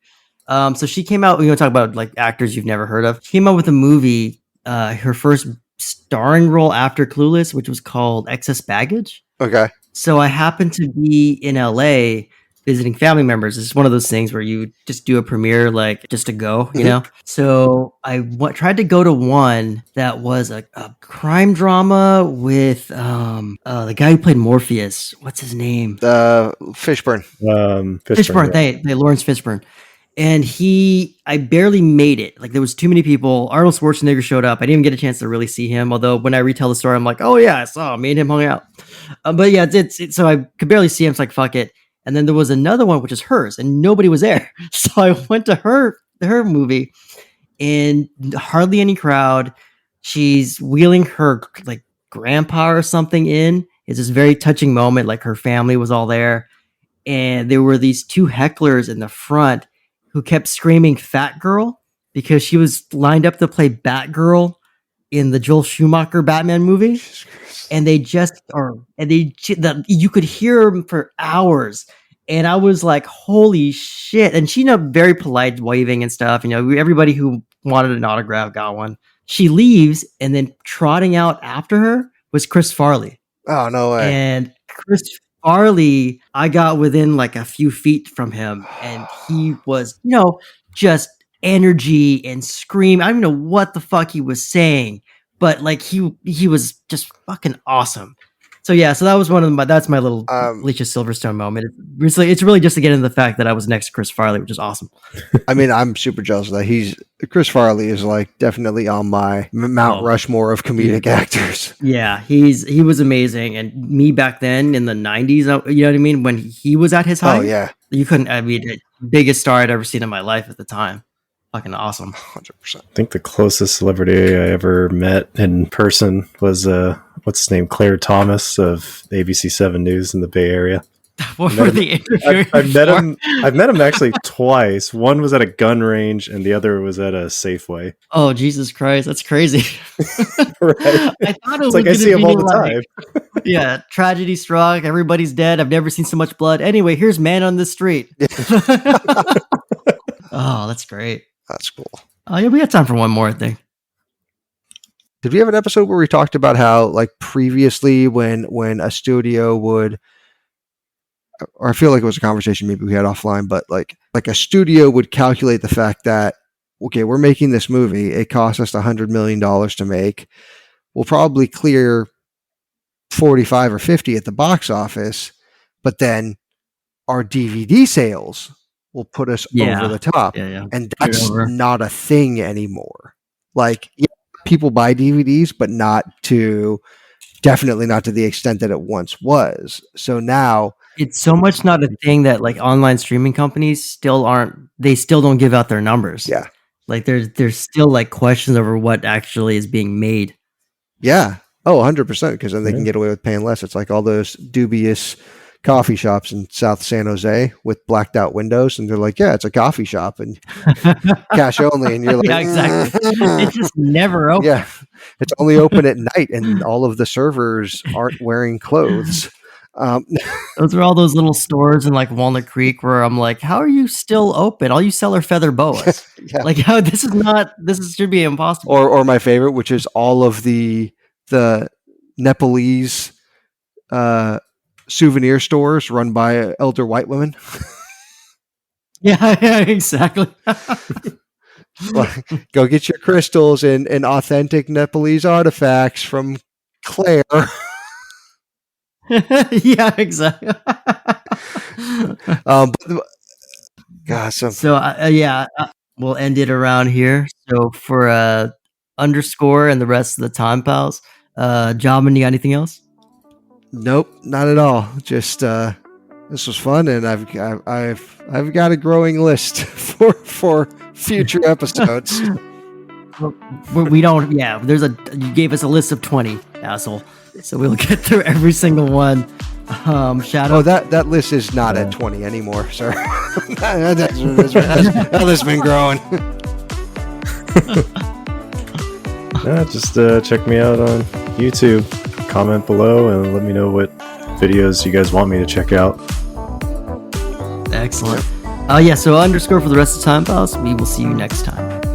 So she came out, talk about like actors you've never heard of. She came out with a movie, her first starring role after Clueless, which was called Excess Baggage.
Okay.
So I happened to be in LA visiting family members. It's one of those things where you just do a premiere, like just to go, you know? So I tried to go to one that was a crime drama with the guy who played Morpheus. What's his name?
Fishburne.
Fishburne. They Lawrence Fishburne. And I barely made it. Like there was too many people. Arnold Schwarzenegger showed up. I didn't even get a chance to really see him. Although when I retell the story, I'm like, oh yeah, I saw him. Me and him hung out. But yeah, so I could barely see him. It's like, fuck it. And then there was another one, which is hers, and nobody was there. So I went to her movie, and hardly any crowd. She's wheeling her like grandpa or something in. It's this very touching moment. Like her family was all there, and there were these two hecklers in the front who kept screaming "Fat Girl" because she was lined up to play Batgirl in the Joel Schumacher Batman movie. And you could hear them for hours. And I was like, holy shit. And she, very polite, waving and stuff. Everybody who wanted an autograph got one. She leaves, and then trotting out after her was Chris Farley.
Oh, no way.
And Chris Farley, I got within like a few feet from him, and he was, just energy and scream. I don't even know what the fuck he was saying, but like he was just fucking awesome. So yeah, so that was that's my little Alicia Silverstone moment. It's really just to get into the fact that I was next to Chris Farley, which is awesome.
I mean, I'm super jealous of that. Chris Farley is like definitely on my Mount Rushmore of comedic actors.
Yeah, he was amazing. And me back then in the 90s, you know what I mean? When he was at his height.
Oh yeah.
You couldn't, biggest star I'd ever seen in my life at the time. Fucking awesome.
100%.
I think the closest celebrity I ever met in person was what's his name, Claire Thomas of ABC 7 News in the Bay Area.
What were the interviewing?
I've met him actually twice. One was at a gun range, and the other was at a Safeway.
Oh Jesus Christ, that's crazy!
Right?
I thought it was
like I see him all the time.
Yeah, tragedy struck. Everybody's dead. I've never seen so much blood. Anyway, here's Man on the Street. Oh, that's great.
That's cool.
Oh yeah, we got time for one more, I think.
Did we have an episode where we talked about how, like, previously when a studio would, or I feel like it was a conversation maybe we had offline, but like a studio would calculate the fact that, okay, we're making this movie. It costs us $100 million to make. We'll probably clear 45 or 50 at the box office, but then our DVD sales will put us over the top.
Yeah.
And that's not a thing anymore. Like, yeah, people buy DVDs, but definitely not to the extent that it once was. So now
it's so much not a thing that like online streaming companies still don't give out their numbers.
Yeah.
Like there's still like questions over what actually is being made.
Yeah. Oh, 100%. Because then they can get away with paying less. It's like all those dubious coffee shops in South San Jose with blacked out windows, and they're like, yeah, it's a coffee shop and cash only, and you're like,
yeah, exactly. It's just never open.
Yeah, it's only open at night, and all of the servers aren't wearing clothes.
Those are all those little stores in like Walnut Creek where I'm like, how are you still open? All you sell are feather boas.
Yeah.
Like, how should be impossible.
Or my favorite, which is all of the Nepalese souvenir stores run by elder white women.
Yeah, exactly.
Go get your crystals and authentic Nepalese artifacts from Claire.
Yeah, exactly. We'll end it around here. So for Underscore and the rest of the Time Pals, Jobn, you got anything else?
Nope, not at all. Just this was fun, and I've got a growing list for future episodes.
We don't. Yeah, you gave us a list of 20, asshole. So we'll get through every single one. Shadow.
Oh, that list is not at 20 anymore, sir. That's been growing.
Just check me out on YouTube. Comment below and let me know what videos you guys want me to check out.
Excellent. So Underscore for the rest of the Time Pals. We will see you next time.